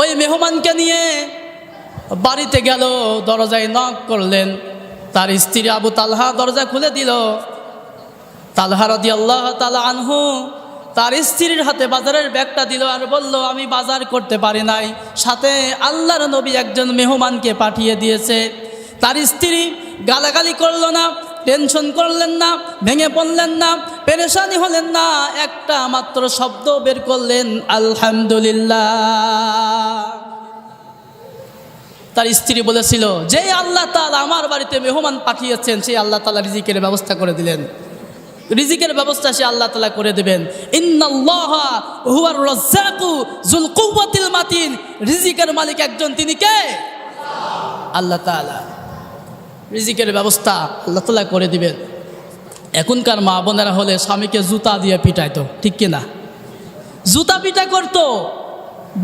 ওই মেহমানকে নিয়ে বাড়িতে গেল, দরজায় নক করলেন। তার স্ত্রী আবু তালহা দরজা খুলে দিল। তালহা রাদিয়াল্লাহু তাআলা আনহু তার স্ত্রীর হাতে বাজারের ব্যাগটা দিল আর বলল, আমি বাজার করতে পারি নাই, সাথে আল্লাহর নবী একজন মেহমানকে পাঠিয়ে দিয়েছে। তার স্ত্রী গালাগালি করল না, টেনশন করলেন না, ভেঙে পড়লেন না, পেরেশানি হলেন না, একটা মাত্র শব্দ বের করলেন, আলহামদুলিল্লাহ। তার স্ত্রী বলেছিল, যে আল্লাহ তাআলা আমার বাড়িতে মেহমান পাঠিয়েছেন, সেই আল্লাহ তাআলা রিজিকের ব্যবস্থা করে দিলেন। রিজিকের ব্যবস্থা সে আল্লাহ তাআলা করে দেবেন। ইন্নাল্লাহা হুয়ার রাজ্জাকু যুল কুওয়াতিল মাতিন। রিজিকের মালিক একজন, তিনি কে? আল্লাহ তাআলা। রিজিকের ব্যবস্থা আল্লাহ তাআলা করে দিবেন। এখনকার মা বোনেরা হলে স্বামীকে জুতা দিয়ে পিটাইতো, ঠিক কিনা? জুতা পিটা করতো,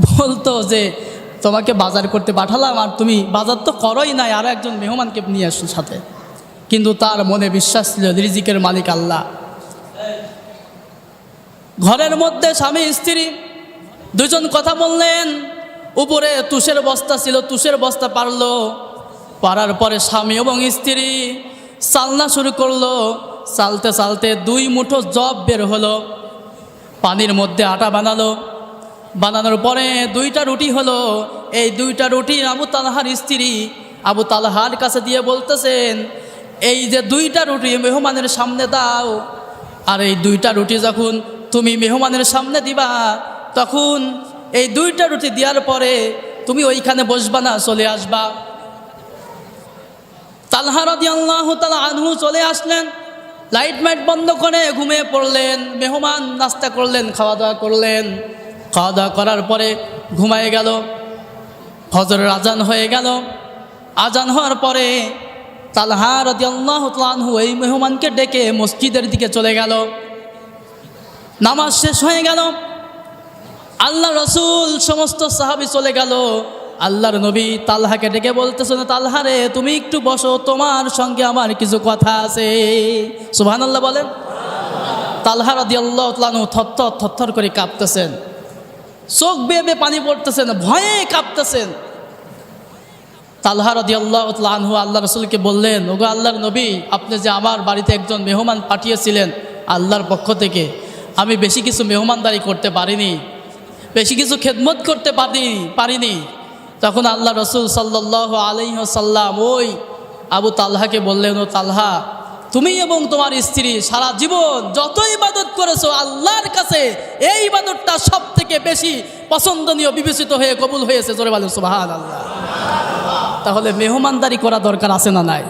বলতো যে তোমাকে বাজার করতে পাঠালাম আর তুমি বাজার তো করোই নাই, আরও একজন মেহমানকে নিয়ে আসো সাথে। কিন্তু তার মনে বিশ্বাস ছিল রিজিকের মালিক আল্লাহ। ঘরের মধ্যে স্বামী স্ত্রী দুজন কথা বললেন। উপরে তুষের বস্তা ছিল, তুষের বস্তা পারলো, পারার পরে স্বামী এবং স্ত্রী চালনা শুরু করলো। চালতে চালতে 2 মুঠো জব বের হলো। পানির মধ্যে আটা বানালো, বানানোর পরে 2টা রুটি হলো। এই 2টা রুটি আবু তালহার স্ত্রী আবু তালহার কাছে দিয়ে বলতেছেন, এই যে 2টা রুটি মেহমানের সামনে দাও, আর এই 2টা রুটি যখন তুমি মেহমানের সামনে দিবা, তখন এই 2টা রুটি দেওয়ার পরে তুমি ওইখানে বসবা না, চলে আসবা। তালহা রাদিয়াল্লাহু তাআলা আনহু চলে আসলেন, লাইট মাইট বন্ধ করে ঘুমিয়ে পড়লেন। মেহমান নাস্তা করলেন, খাওয়া দাওয়া করলেন। খাওয়া দাওয়া করার পরে ঘুমায় গেল। ফজরের আজান হয়ে গেল। আজান হওয়ার পরে তালহা রাদিয়াল্লাহু তাআলা আনহু এই মেহমানকে ডেকে মসজিদের দিকে চলে গেল। নামাজ শেষ হয়ে গেল। আল্লাহ রসুল সমস্ত সাহাবী চলে গেল। আল্লাহর নবী তালহাকে ডেকে বলতেছেন, তালহা রে, তুমি একটু বসো, তোমার সঙ্গে আমার কিছু কথা আছে। সুবহানাল্লাহ বলেন। তালহা রাদিয়াল্লাহু তাআলা আনহু থরথর করে কাঁপতেছেন, চোখ বেয়ে বেয়ে পানি পড়তেছেন, ভয়ে কাঁপতেছেন। তালহা রাদিয়াল্লাহু তাআলা আনহু আল্লাহ রসুলকে বললেন, ওগো আল্লাহর নবী, আপনি যে আমার বাড়িতে একজন মেহমান পাঠিয়েছিলেন আল্লাহর পক্ষ থেকে, আমি বেশি কিছু মেহমানদারি করতে পারিনি, বেশি কিছু খেদমত করতে পারিনি। তখন আল্লাহ রসুল সাল্লাল্লাহু আলাইহি ওয়াসাল্লাম ওই আবু তালহাকে বললেন, ও তালহা, তুমি এবং তোমার স্ত্রী সারা জীবন যত ইবাদত করেছো আল্লাহর কাছে এই ইবাদতটা সব থেকে বেশি পছন্দনীয় বিবেচিত হয়ে কবুল হয়েছে। জোরে বলেন সুবহানাল্লাহ। তাহলে মেহমানদারি করা দরকার আছে না নাই?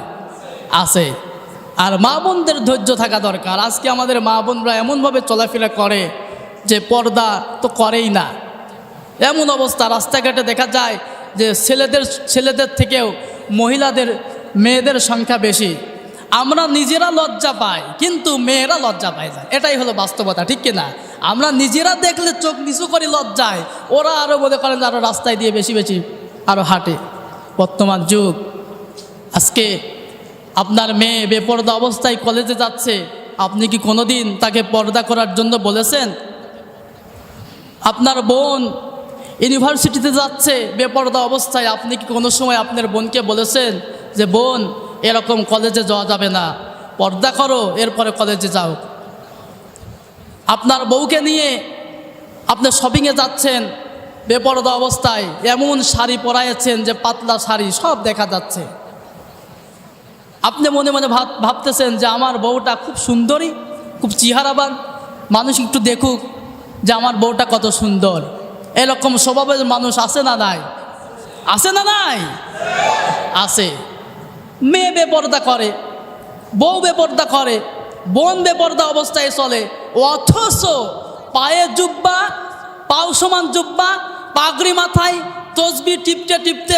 আছে। আর মা বোনদের ধৈর্য থাকা দরকার। আজকে আমাদের মা বোনরা এমনভাবে চলাফেরা করে যে পর্দা তো করেই না, এমন অবস্থা। রাস্তাঘাটে দেখা যায় যে ছেলেদের থেকেও মেয়েদের সংখ্যা বেশি। আমরা নিজেরা লজ্জা পাই, কিন্তু মেয়েরা লজ্জা পায় না। এটাই হলো বাস্তবতা, ঠিক কিনা? আমরা নিজেরা দেখলে চোখ নিচু করি লজ্জায়, ওরা আরও মনে করেন আরও রাস্তায় দিয়ে বেশি আরও হাঁটে। বর্তমান যুগ। আজকে আপনার মেয়ে বেপর্দা অবস্থায় কলেজে যাচ্ছে, আপনি কি কোনোদিন তাকে পর্দা করার জন্য বলেছেন? আপনার বোন ইউনিভার্সিটিতে যাচ্ছে বেপর্দা অবস্থায়, আপনি কি কোনো সময় আপনার বোনকে বলেছেন যে বোন, এরকম কলেজে যাওয়া যাবে না, পর্দা করো, এরপরে কলেজে যাও? আপনার বউকে নিয়ে আপনি শপিংয়ে যাচ্ছেন বেপর্দা অবস্থায়, এমন শাড়ি পরাইছেন যে পাতলা শাড়ি সব দেখা যাচ্ছে, আপনি মনে মনে ভাবতেছেন যে আমার বউটা খুব সুন্দরী, খুব চেহারাবান, মানুষ একটু দেখুক যে আমার বউটা কত সুন্দর। এরকম স্বভাবের মানুষ আছে না নাই? আছে না নাই? আছে। মেয়ে বেপর্দা করে, বউ বেপর্দা করে, বোন বেপর্দা অবস্থায় চলে, অথচ পায়ে জুব্বা, পাও সমান জুব্বা, পাগড়ি মাথায়, তসবি টিপতে টিপতে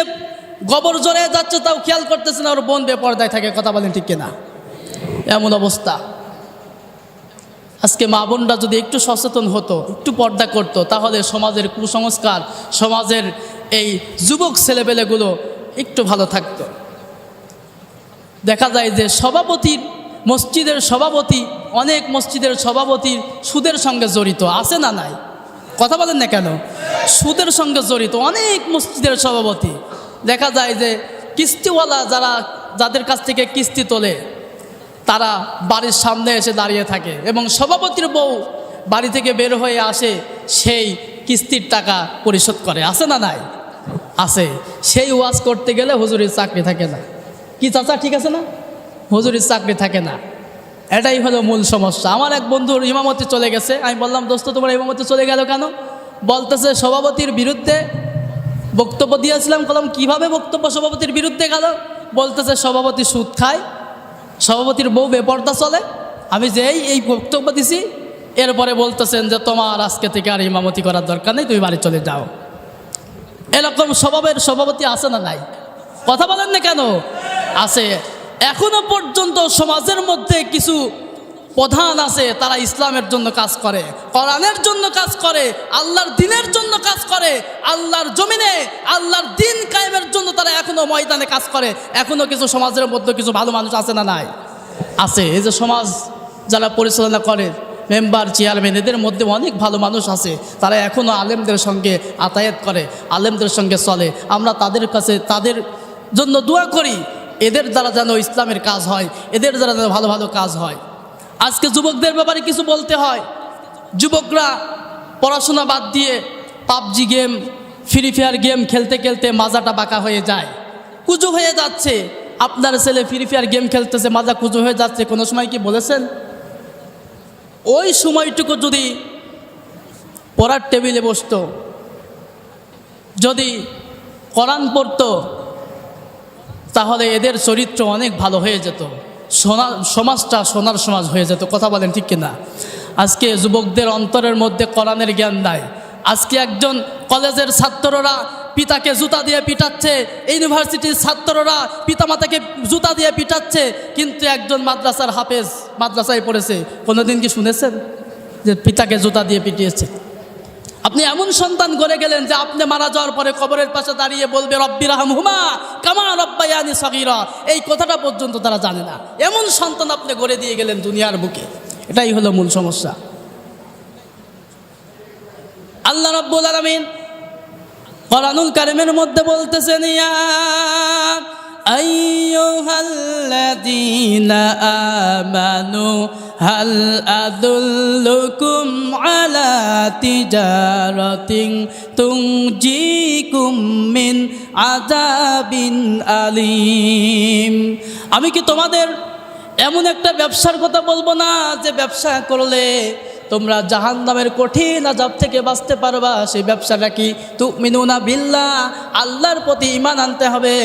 গোবর জড়ে যাচ্ছে, তাও খেয়াল করতেছে না ওর বোন বেপর্দায় থাকে। কথা বলেন ঠিক কিনা? এমন অবস্থা। আজকে মা বোনরা যদি একটু সচেতন হতো, একটু পর্দা করত, তাহলে সমাজের কুসংস্কার, সমাজের এই যুবক ছেলেপেলেগুলো একটু ভালো থাকতো। দেখা যায় যে সভাপতির, মসজিদের সভাপতি, অনেক মসজিদের সভাপতির সুদের সঙ্গে জড়িত, আছে না নাই? কথা বলেন না কেন? সুদের সঙ্গে জড়িত অনেক মসজিদের সভাপতি। দেখা যায় যে কিস্তিওয়ালা যাদের কাছ থেকে কিস্তি তোলে, তারা বাড়ির সামনে এসে দাঁড়িয়ে থাকে এবং সভাপতির বউ বাড়ি থেকে বের হয়ে আসে, সেই কিস্তির টাকা পরিশোধ করে। আছে না নাই? আছে। সেই ওয়াজ করতে গেলে হুজুরের চাকরি থাকে না। কি চাচা ঠিক আছে না? হুজুরের চাকরি থাকে না। এটাই হলো মূল সমস্যা। আমার এক বন্ধুর ইমামতি চলে গেছে। আমি বললাম, দোস্ত তোমার ইমামতি চলে গেল কেন? বলতেছে সভাপতির বিরুদ্ধে বক্তব্য দিয়েছিলাম। বললাম কিভাবে বক্তব্য সভাপতির বিরুদ্ধে গেল? বলতেছে সভাপতি সুদ খায়, সভাপতির বউ বেপর্দা চলে। আমি যে এই বক্তব্য দিছি, এরপরে বলতেছেন যে তোমার আজকে থেকে আর ইমামতি করার দরকার নেই, তুমি বাড়ি চলে যাও। এরকম স্বভাবের সভাপতি আছে না নাই? কথা বলেন না কেন? আছে। এখনো পর্যন্ত সমাজের মধ্যে কিছু প্রধান আছে, তারা ইসলামের জন্য কাজ করে, কোরআনের জন্য কাজ করে, আল্লাহর দ্বীনের জন্য কাজ করে, আল্লাহর জমিনে আল্লাহর দ্বীন কায়েমের জন্য তারা এখনো ময়দানে কাজ করে। এখনো কিছু সমাজের মধ্যে কিছু ভালো মানুষ আছে না নাই? আছে। এই যে সমাজ যারা পরিচালনা করে, মেম্বার, চেয়ারম্যান, এদের মধ্যে অনেক ভালো মানুষ আছে। তারা এখনও আলেমদের সঙ্গে আতায়াত করে, আলেমদের সঙ্গে চলে। আমরা তাদের কাছে, তাদের জন্য দোয়া করি, এদের দ্বারা যেন ইসলামের কাজ হয়, এদের দ্বারা যেন ভালো ভালো কাজ হয়। আজকে যুবকদের ব্যাপারে কিছু বলতে হয়। যুবকরা পড়াশোনা বাদ দিয়ে PUBG game, free fire game খেলতে খেলতে মাজাটা বাঁকা হয়ে যায়, কুজো হয়ে যাচ্ছে। আপনার ছেলে ফ্রি ফায়ার গেম খেলতেছে, মাজা কুজো হয়ে যাচ্ছে, কোনো সময় কি বলেছেন? ওই সময়টুকু যদি পড়ার টেবিলে বসত, যদি কোরআন পড়ত, তাহলে এদের চরিত্র অনেক ভালো হয়ে যেত, সমাজটা সোনার সমাজ হয়ে যেত। কথা বলেন ঠিক কিনা? আজকে যুবকদের অন্তরের মধ্যে কোরআনের জ্ঞান নাই। আজকে একজন কলেজের ছাত্ররা পিতাকে জুতা দিয়ে পিটাচ্ছে, ইউনিভার্সিটির ছাত্ররা পিতামাতাকে জুতা দিয়ে পিটাচ্ছে, কিন্তু একজন মাদ্রাসার হাফেজ মাদ্রাসায় পড়েছে, কোনোদিন কি শুনেছেন যে পিতাকে জুতা দিয়ে পিটিয়েছে? আপনি এমন সন্তান গড়ে গেলেন যে আপনি মারা যাওয়ার পরে কবরের পাশে দাঁড়িয়ে বলবে রব্বিরহামহুমা কামা রব্বায়ানি সগীরা, এই কথাটা পর্যন্ত তারা জানে না। এমন সন্তান আপনি গড়ে দিয়ে গেলেন দুনিয়ার বুকে। এটাই হলো মূল সমস্যা। আল্লাহ রাব্বুল আলামিন কোরআনুল কারীমের মধ্যে বলতেছেন, ইয়া আইয়ুহাল্লাযীনা আমানু হাল আদুল্লুকুম আলা তিজারাতিন তুনজিকুম মিন আযাবিন আলীম। আমি কি তোমাদের এমন একটা ব্যবসার কথা বলবো না, যে ব্যবসা করলে তোমরা জাহান্নামের কঠিন আযাব থেকে বাঁচতে পারবা? সেই ব্যবসাটা কি? তুমিনুনা বিল্লাহ, আল্লাহর প্রতি ঈমান আনতে হবে,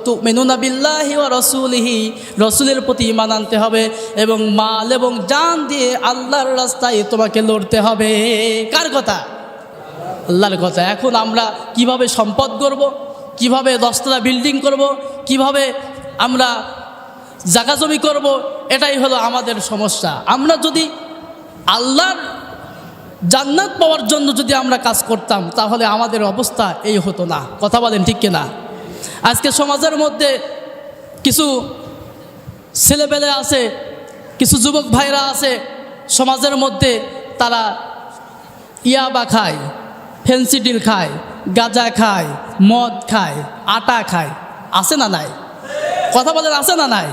তুমিনুনা বিল্লাহি ওয়া রাসূলিহি, রাসূলের প্রতি ঈমান আনতে হবে, এবং মাল এবং জান দিয়ে আল্লাহর রাস্তায় তোমাকে লড়তে হবে। কার কথা? আল্লাহর কথা। এখন আমরা কিভাবে সম্পদ গড়ব, কিভাবে 10তলা বিল্ডিং করব, কিভাবে আমরা জায়গা জমি করব, এটাই হলো আমাদের সমস্যা। আমরা যদি আল্লাহর জান্নাত পাওয়ার জন্য যদি আমরা কাজ করতাম, তাহলে আমাদের অবস্থা এই হতো না। কথা বলেন ঠিক কিনা? আজকে সমাজের মধ্যে কিছু ছেলেপেলে আছে, কিছু যুবক ভাইরা আছে সমাজের মধ্যে, তারা ইয়াবা খায়, ফেন্সিডিল খায়, গাঁজা খায়, মদ খায়, আটা খায়। আছে না নাই? কথা বলেন আছে না নাই?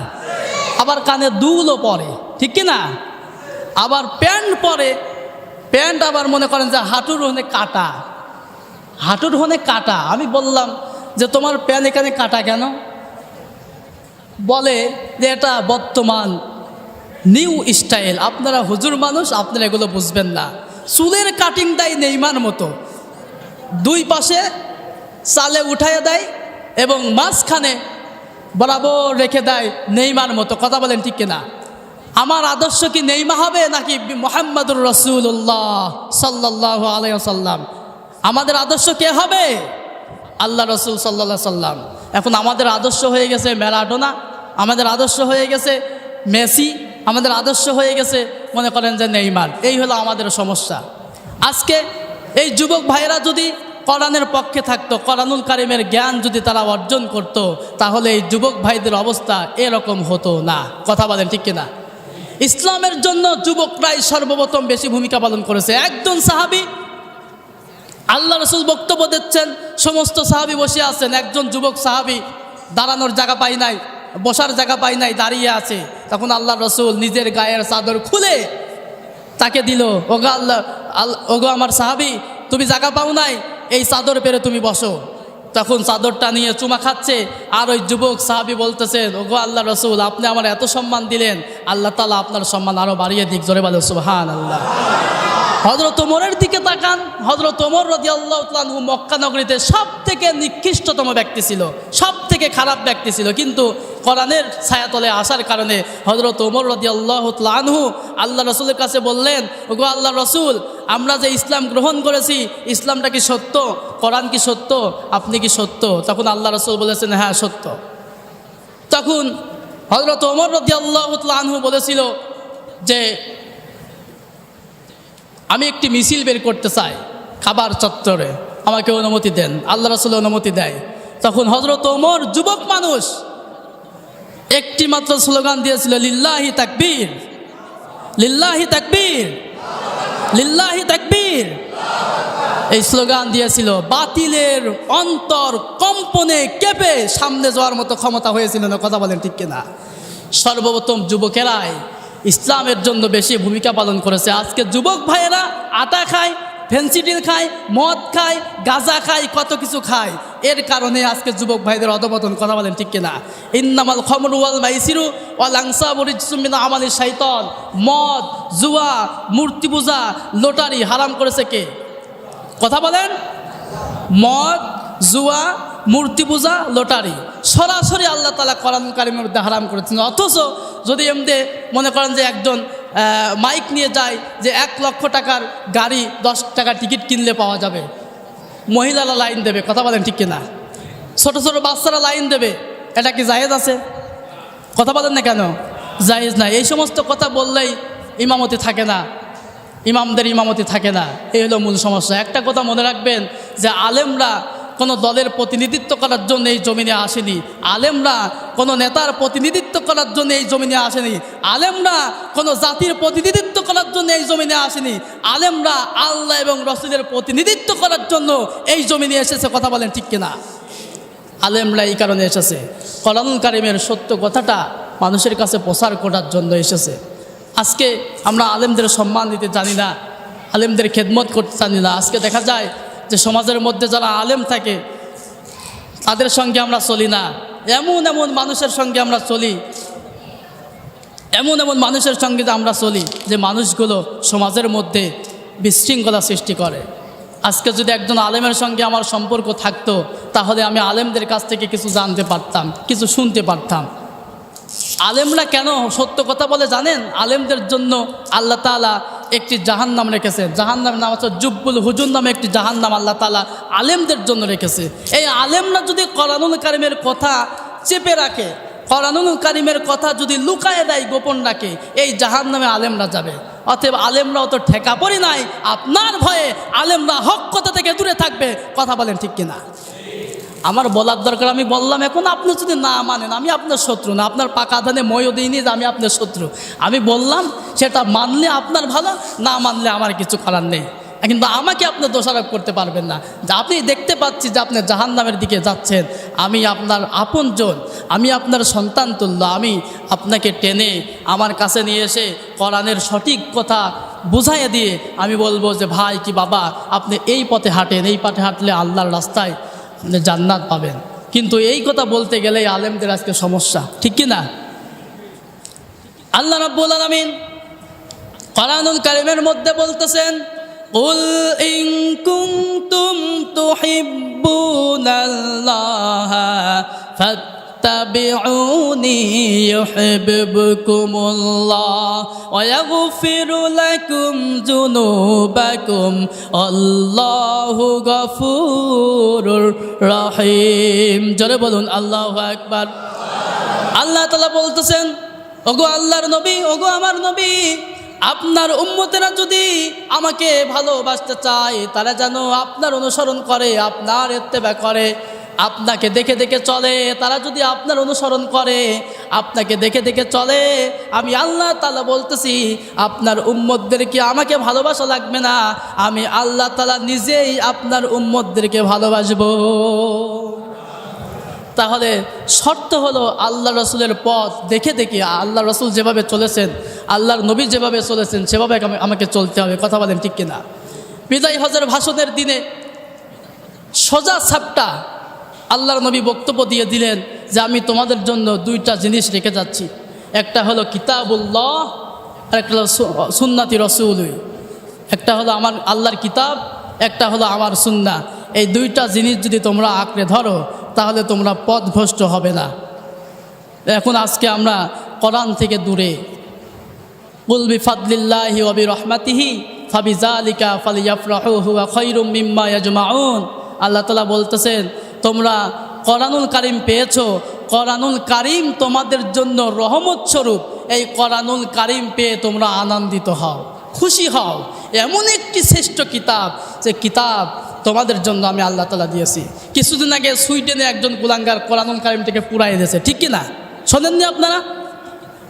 আবার কানে দুলও পরে, ঠিক কিনা? আবার প্যান্ট পরে, প্যান্ট আবার মনে করেন যে হাঁটুর হনে কাটা, হাঁটুর হনে কাটা। আমি বললাম যে তোমার প্যান্ট এখানে কাটা কেন? বলে যে এটা বর্তমান নিউ স্টাইল, আপনারা হুজুর মানুষ, আপনারা এগুলো বুঝবেন না। চুলের কাটিং দেয় নেইমার মতো, দুই পাশে চালে উঠাইয়া দেয় এবং মাঝখানে বরাবর রেখে দেয় নেইমার মতো। কথা বলেন ঠিক কিনা? আমার আদর্শ কি নেইমা হবে নাকি মুহাম্মাদুর রাসূলুল্লাহ সাল্লাল্লাহু আলাইহি ওয়াসাল্লাম? আমাদের আদর্শ কে হবে? আল্লাহ রসুল সাল্লাল্লাহু আলাইহি সাল্লাম। এখন আমাদের আদর্শ হয়ে গেছে ম্যারাডোনা, আমাদের আদর্শ হয়ে গেছে মেসি, আমাদের আদর্শ হয়ে গেছে মনে করেন যে নেইমার। এই হলো আমাদের সমস্যা। আজকে এই যুবক ভাইরা যদি কোরআনের পক্ষে থাকতো, কোরআনুল কারিমের জ্ঞান যদি তারা অর্জন করত, তাহলে এই যুবক ভাইদের অবস্থা এরকম হতো না। কথা বলেন ঠিক কিনা? ইসলামের জন্য যুবকরাই সর্বপ্রথম বেশি ভূমিকা পালন করেছে। একজন সাহাবী, আল্লাহ রসুল বক্তব্য দিচ্ছেন, সমস্ত সাহাবী বসে আছেন, একজন যুবক সাহাবী দাঁড়ানোর জায়গা পাই নাই, বসার জায়গা পাই নাই, দাঁড়িয়ে আছে। তখন আল্লাহ রসুল নিজের গায়ের চাদর খুলে তাকে দিল, ওগো আল্লাহ, ওগো আমার সাহাবী, তুমি জায়গা পাও নাই, এই চাদর পেরে তুমি বসো। তখন চাদরটা নিয়ে চুমা খাচ্ছে, আর ওই যুবক সাহাবী বলতেছেন, ওগো আল্লাহ রসুল, আপনি আমার এত সম্মান দিলেন, আল্লাহ তাআলা আপনার সম্মান আরও বাড়িয়ে দিক। জোরে বলো সুবহানাল্লাহ। হযরত ওমরের দিকে তাকান, হযরত ওমর রাদিয়াল্লাহু তাআলা আনহু মক্কা নগরীতে সব থেকে নিকৃষ্টতম ব্যক্তি ছিল, সব থেকে খারাপ ব্যক্তি ছিল, কিন্তু কোরআনের ছায়াতলে আসার কারণে হযরত ওমর রাদিয়াল্লাহু তাআলা আনহু আল্লাহ রসুলের কাছে বললেন, ওগো আল্লাহ রসুল, আমরা যে ইসলাম গ্রহণ করেছি, ইসলামটা কি সত্য? কোরআন কি সত্য? আপনি কি সত্য? তখন আল্লাহ রসুল বলেছেন, হ্যাঁ সত্য। তখন হযরত ওমর রাদিয়াল্লাহু তাআলা আনহু বলেছিল যে আমি একটি মিছিল বের করতে চাই খাবার চত্বরে, আমাকে অনুমতি দেন। আল্লাহ রসুল অনুমতি দেয়। তখন হযরত ওমর যুবক মানুষ একটি মাত্র স্লোগান দিয়েছিল, লিল্লাহি তাকবীর, লিল্লাহি তাকবীর, লিল্লাহি তাকবীর। এই স্লোগান দিয়েছিল। বাতিলের অন্তর কম্পনে কেঁপে সামনে যাওয়ার মতো ক্ষমতা হয়েছিল না। কথা বলেন ঠিক কিনা? সর্বপ্রথম যুবকেরাই ইসলামের জন্য বেশি ভূমিকা পালন করেছে। আজকে যুবক ভাইয়েরা আটা খায়, ফেন্সিডিল খায়, মদ খায়, গাঁজা খায়, কত কিছু খায়। এর কারণে আজকে যুবক ভাইদের অধপতন। কথা বলেন ঠিক কিনা? ইন্নামাল খামরু ওয়াল মাইসিরু ওয়াল আনসাবু রিজসুম মিন আমালিশ শাইতান। মদ, জুয়া, মূর্তি পূজা, লটারি হারাম করেছে কে? কথা বলেন। মদ, জুয়া, মূর্তি পূজা, লটারি সরাসরি আল্লাহ তাআলা কোরআন কারীমের মধ্যে হারাম করেছেন। অথচ যদি এমনি মনে করেন যে একজন মাইক নিয়ে যায় যে 1 লক্ষ টাকার গাড়ি 10 টাকা টিকিট কিনলে পাওয়া যাবে, মহিলারা লাইন দেবে। কথা বলেন ঠিক কিনা? ছোট ছোট বাচ্চারা লাইন দেবে, এটা কি জায়েজ আছে? কথা বলেন না কেন? জায়েজ না। এই সমস্ত কথা বললেই ইমামতি থাকে না, ইমামদের ইমামতি থাকে না। এই হলো মূল সমস্যা। একটা কথা মনে রাখবেন যে আলেমরা কোনো দলের প্রতিনিধিত্ব করার জন্য এই জমিনে আসেনি, আলেমরা কোনো নেতার প্রতিনিধিত্ব করার জন্য এই জমিনে আসেনি, আলেমরা কোনো জাতির প্রতিনিধিত্ব করার জন্য এই জমিনে আসেনি, আলেমরা আল্লাহ এবং রসুলের প্রতিনিধিত্ব করার জন্য এই জমিনে এসেছে। কথা বলেন ঠিক কিনা? আলেমরা এই কারণে এসেছে, কোরআনুল কারীমের সত্য কথাটা মানুষের কাছে প্রচার করার জন্য এসেছে। আজকে আমরা আলেমদের সম্মান দিতে জানি না, আলেমদের খেদমত করতে জানি না। আজকে দেখা যায় যে সমাজের মধ্যে যারা আলেম থাকে তাদের সঙ্গে আমরা চলি না। এমন এমন মানুষের সঙ্গে আমরা চলি, এমন এমন মানুষের সঙ্গে যে আমরা চলি যে মানুষগুলো সমাজের মধ্যে বিশৃঙ্খলা সৃষ্টি করে। আজকে যদি একজন আলেমের সঙ্গে আমার সম্পর্ক থাকতো, তাহলে আমি আলেমদের কাছ থেকে কিছু জানতে পারতাম, কিছু শুনতে পারতাম। আলেমরা কেন সত্য কথা বলে জানেন? আলেমদের জন্য আল্লাহ তাআলা একটি জাহান্নাম রেখেছে। জাহান্নামের নাম হচ্ছে জুব্বুল হুজুর নামে একটি জাহান্নাম আল্লাহ তাআলা আলেমদের জন্য রেখেছে। এই আলেমরা যদি কোরআনুল কারীমের কথা চেপে রাখে, কোরআনুল কারীমের কথা যদি লুকায় দেয়, গোপন রাখে, এই জাহান্নামে আলেমরা যাবে। অতএব আলেমরাও তো ঠেকা পড়ি নাই, আপনার ভয়ে আলেমরা হক কথা থেকে দূরে থাকবে। কথা বলেন ঠিক কিনা? আমার বলার দরকার আমি বললাম। এখন আপনি যদি না মানেন, আমি আপনার শত্রু না, আপনার পাকা ধানে ময়ও দিইনি যে আমি আপনার শত্রু। আমি বললাম, সেটা মানলে আপনার ভালো, না মানলে আমার কিছু করার নেই। কিন্তু আমাকে আপনি দোষারোপ করতে পারবেন না যে আপনি দেখতে পাচ্ছি যে আপনি জাহান্নামের দিকে যাচ্ছেন। আমি আপনার আপনজন, আমি আপনার সন্তান তুল্য। আমি আপনাকে টেনে আমার কাছে নিয়ে এসে কোরআনের সঠিক কথা বুঝাইয়ে দিয়ে আমি বলবো যে ভাই কি বাবা, আপনি এই পথে হাঁটেন, এই পথে হাঁটলে আল্লাহর রাস্তায় আপনি জান্নাত পাবেন। কিন্তু এই কথা বলতে গেলেই আলেমদের আজকে সমস্যা, ঠিক কি না? আল্লাহ রাব্বুল আলামিন কোরআনুল কারীমের মধ্যে বলতেছেন, কুল ইন কুনতুম তুহিব্বুনাল্লাহা ফাত্তাবিউনি ইউহিব্বুকুমুল্লাহ ওয়া ইয়াগফিরু লাকুম যুনুবাকুম আল্লাহু গফুরুর রহিম। জোরে বলুন আল্লাহু আকবার। আল্লাহ তাআলা বলতেছেন, ওগো আল্লাহর নবী, ওগো আমার নবী, আপনার উম্মতেরা যদি আমাকে ভালোবাসতে চায় তারা যেন আপনার অনুসরণ করে, আপনার ইত্তেবা করে, আপনাকে দেখে দেখে চলে। তারা যদি আপনার অনুসরণ করে, আপনাকে দেখে দেখে চলে, আমি আল্লাহ তাআলা বলতেছি আপনার উম্মতদেরকে আমাকে ভালোবাসা লাগবে না, আমি আল্লাহ তাআলা নিজেই আপনার উম্মতদেরকে ভালোবাসবো। তাহলে শর্ত হলো আল্লাহ রসুলের পথ দেখে দেখে, আল্লাহ রসুল যেভাবে চলেছেন, আল্লাহর নবী যেভাবে চলেছেন সেভাবে আমাকে চলতে হবে। কথা বলেন ঠিক কিনা? বিদায় হজের ভাষণের দিনে সোজা সাপটা আল্লাহর নবী বক্তব্য দিয়ে দিলেন যে আমি তোমাদের জন্য দুইটা জিনিস রেখে যাচ্ছি, একটা হলো কিতাবুল্লাহ আর একটা হলো সুন্নাতি রসুল। একটা হলো আমার আল্লাহর কিতাব, একটা হলো আমার সুন্না। এই দুইটা জিনিস যদি তোমরা আঁকড়ে ধরো তাহলে তোমরা পথভ্রষ্ট হবে না। এখন আজকে আমরা কোরআন থেকে দূরে। কুল বিফাদলিল্লাহি ওয়া বিরহমাতিহি ফাবিযালিকা ফালইফরাহু হুয়া খায়রুম মিম্মা ইয়াজমাউন। আল্লাহ তাআলা বলতেছেন, তোমরা কোরআনুল কারীম পেয়েছো, কোরআনুল কারীম তোমাদের জন্য রহমত স্বরূপ। এই কোরআনুল কারীম পেয়ে তোমরা আনন্দিত হও, খুশি হও। এমন একটি শ্রেষ্ঠ কিতাব, যে কিতাব তোমাদের জন্য আমি আল্লাহ তাআলা দিয়েছি। কিছুদিন আগে সুইডেনে একজন কুলাঙ্গার কোরআনুল কারীমটাকে পুড়াই দিয়েছে, ঠিক কি না? শোনেননি আপনারা?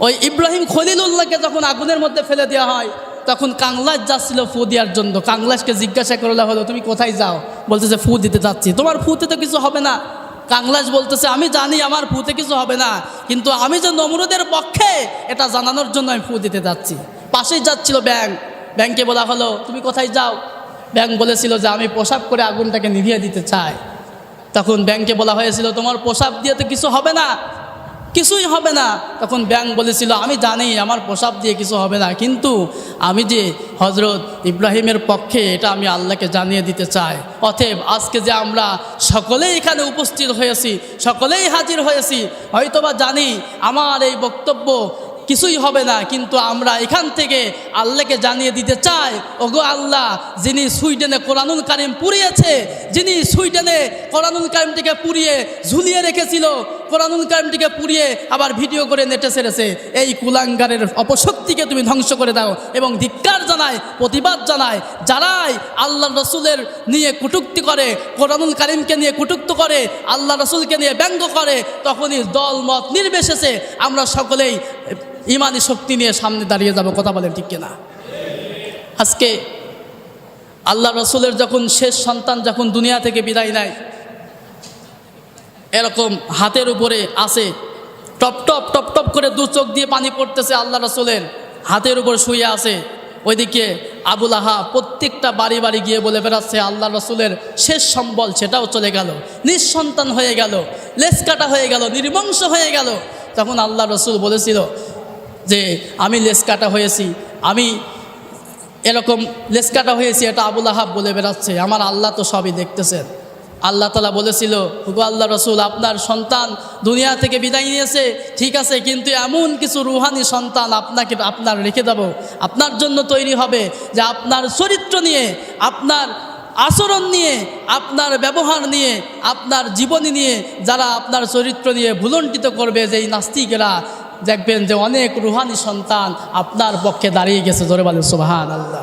ওই ইব্রাহিম খলিলুল্লাহকে যখন আগুনের মধ্যে ফেলে দেওয়া হয় তখন কাংলাস যাচ্ছিল ফু দেওয়ার জন্য। কাংলাসকে জিজ্ঞাসা করলে হলো তুমি কোথায় যাও? বলতেছে ফু দিতে যাচ্ছি। তোমার ফুতে তো কিছু হবে না। কাংলাস বলতেছে আমি জানি আমার ফুতে কিছু হবে না, কিন্তু আমি যে নমরুদের পক্ষে এটা জানানোর জন্য আমি ফু দিতে যাচ্ছি। পাশেই যাচ্ছিল ব্যাংকে বলা হলো তুমি কোথায় যাও? ব্যাংক বলেছিল যে আমি প্রসাব করে আগুনটাকে নিভিয়ে দিতে চাই। তখন ব্যাংকে বলা হয়েছিল তোমার প্রসাব দিয়ে তো কিছু হবে না, কিছুই হবে না। তখন ব্যাংক বলেছিল আমি জানি আমার প্রসাব দিয়ে কিছু হবে না, কিন্তু আমি যে হজরত ইব্রাহিমের পক্ষে এটা আমি আল্লাহকে জানিয়ে দিতে চাই। অতএব আজকে যে আমরা সকলেই এখানে উপস্থিত হয়েছি, সকলেই হাজির হয়েছি, হয়তোবা জানি আমার এই বক্তব্য কিছুই হবে না, কিন্তু আমরা এখান থেকে আল্লাহকে জানিয়ে দিতে চাই, ওগো আল্লাহ, যিনি সুইডেনে কোরআনুল কারীম পুড়িয়েছে, যিনি সুইডেনে কোরআনুল কারীমটিকে পুড়িয়ে ঝুলিয়ে রেখেছিল, কোরআনুল কারীমটিকে পুড়িয়ে আবার ভিডিও করে নেটে ছেড়েছে, এই কুলাঙ্গারের অপশক্তিকে তুমি ধ্বংস করে দাও। এবং ধিক্কার জানায়, প্রতিবাদ জানায়, যারাই আল্লাহ রসুলের নিয়ে কটূক্তি করে, কোরআনুল কারীমকে নিয়ে কটূক্ত করে, আল্লাহ রসুলকে নিয়ে ব্যঙ্গ করে, তখনই দল মত নির্বিশেষে আমরা সকলেই ইমানি শক্তি নিয়ে সামনে দাঁড়িয়ে যাব। কথা বলেন ঠিক কিনা? আজকে আল্লাহ রসুলের যখন শেষ সন্তান যখন দুনিয়া থেকে বিদায় নেয়, এরকম হাতের উপরে আসে, টপ টপ টপ টপ করে দু চোখ দিয়ে পানি পড়তেছে, আল্লাহ রসুলের হাতের উপর শুয়ে আছে। ওইদিকে আবু লাহাব প্রত্যেকটা বাড়ি বাড়ি গিয়ে বলে বেড়াচ্ছে আল্লাহ রসুলের শেষ সম্বল সেটাও চলে গেল, নিঃসন্তান হয়ে গেল, লেজ কাটা হয়ে গেল, নির্বংশ হয়ে গেল। তখন আল্লাহ রসুল বলেছিল যে আমি লেজ কাটা হয়েছি, আমি এরকম লেজ কাটা হয়েছি, এটা আবু লাহাব বলে বেড়াচ্ছে, আমার আল্লাহ তো সবই দেখতেছেন। আল্লাহ তাআলা বলেছিল, গো আল্লাহ রসুল, আপনার সন্তান দুনিয়া থেকে বিদায় নিয়েছে ঠিক আছে, কিন্তু এমন কিছু রুহানি সন্তান আপনার রেখে দেব, আপনার জন্য তৈরি হবে, যে আপনার চরিত্র নিয়ে, আপনার আচরণ নিয়ে, আপনার ব্যবহার নিয়ে, আপনার জীবনী নিয়ে যারা আপনার চরিত্র নিয়ে ভুলণ্ঠিত করবে, যে এই নাস্তিকেরা, দেখবেন যে অনেক রুহানি সন্তান আপনার পক্ষে দাঁড়িয়ে গেছে। জোরে বলেন সুবহানাল্লাহ।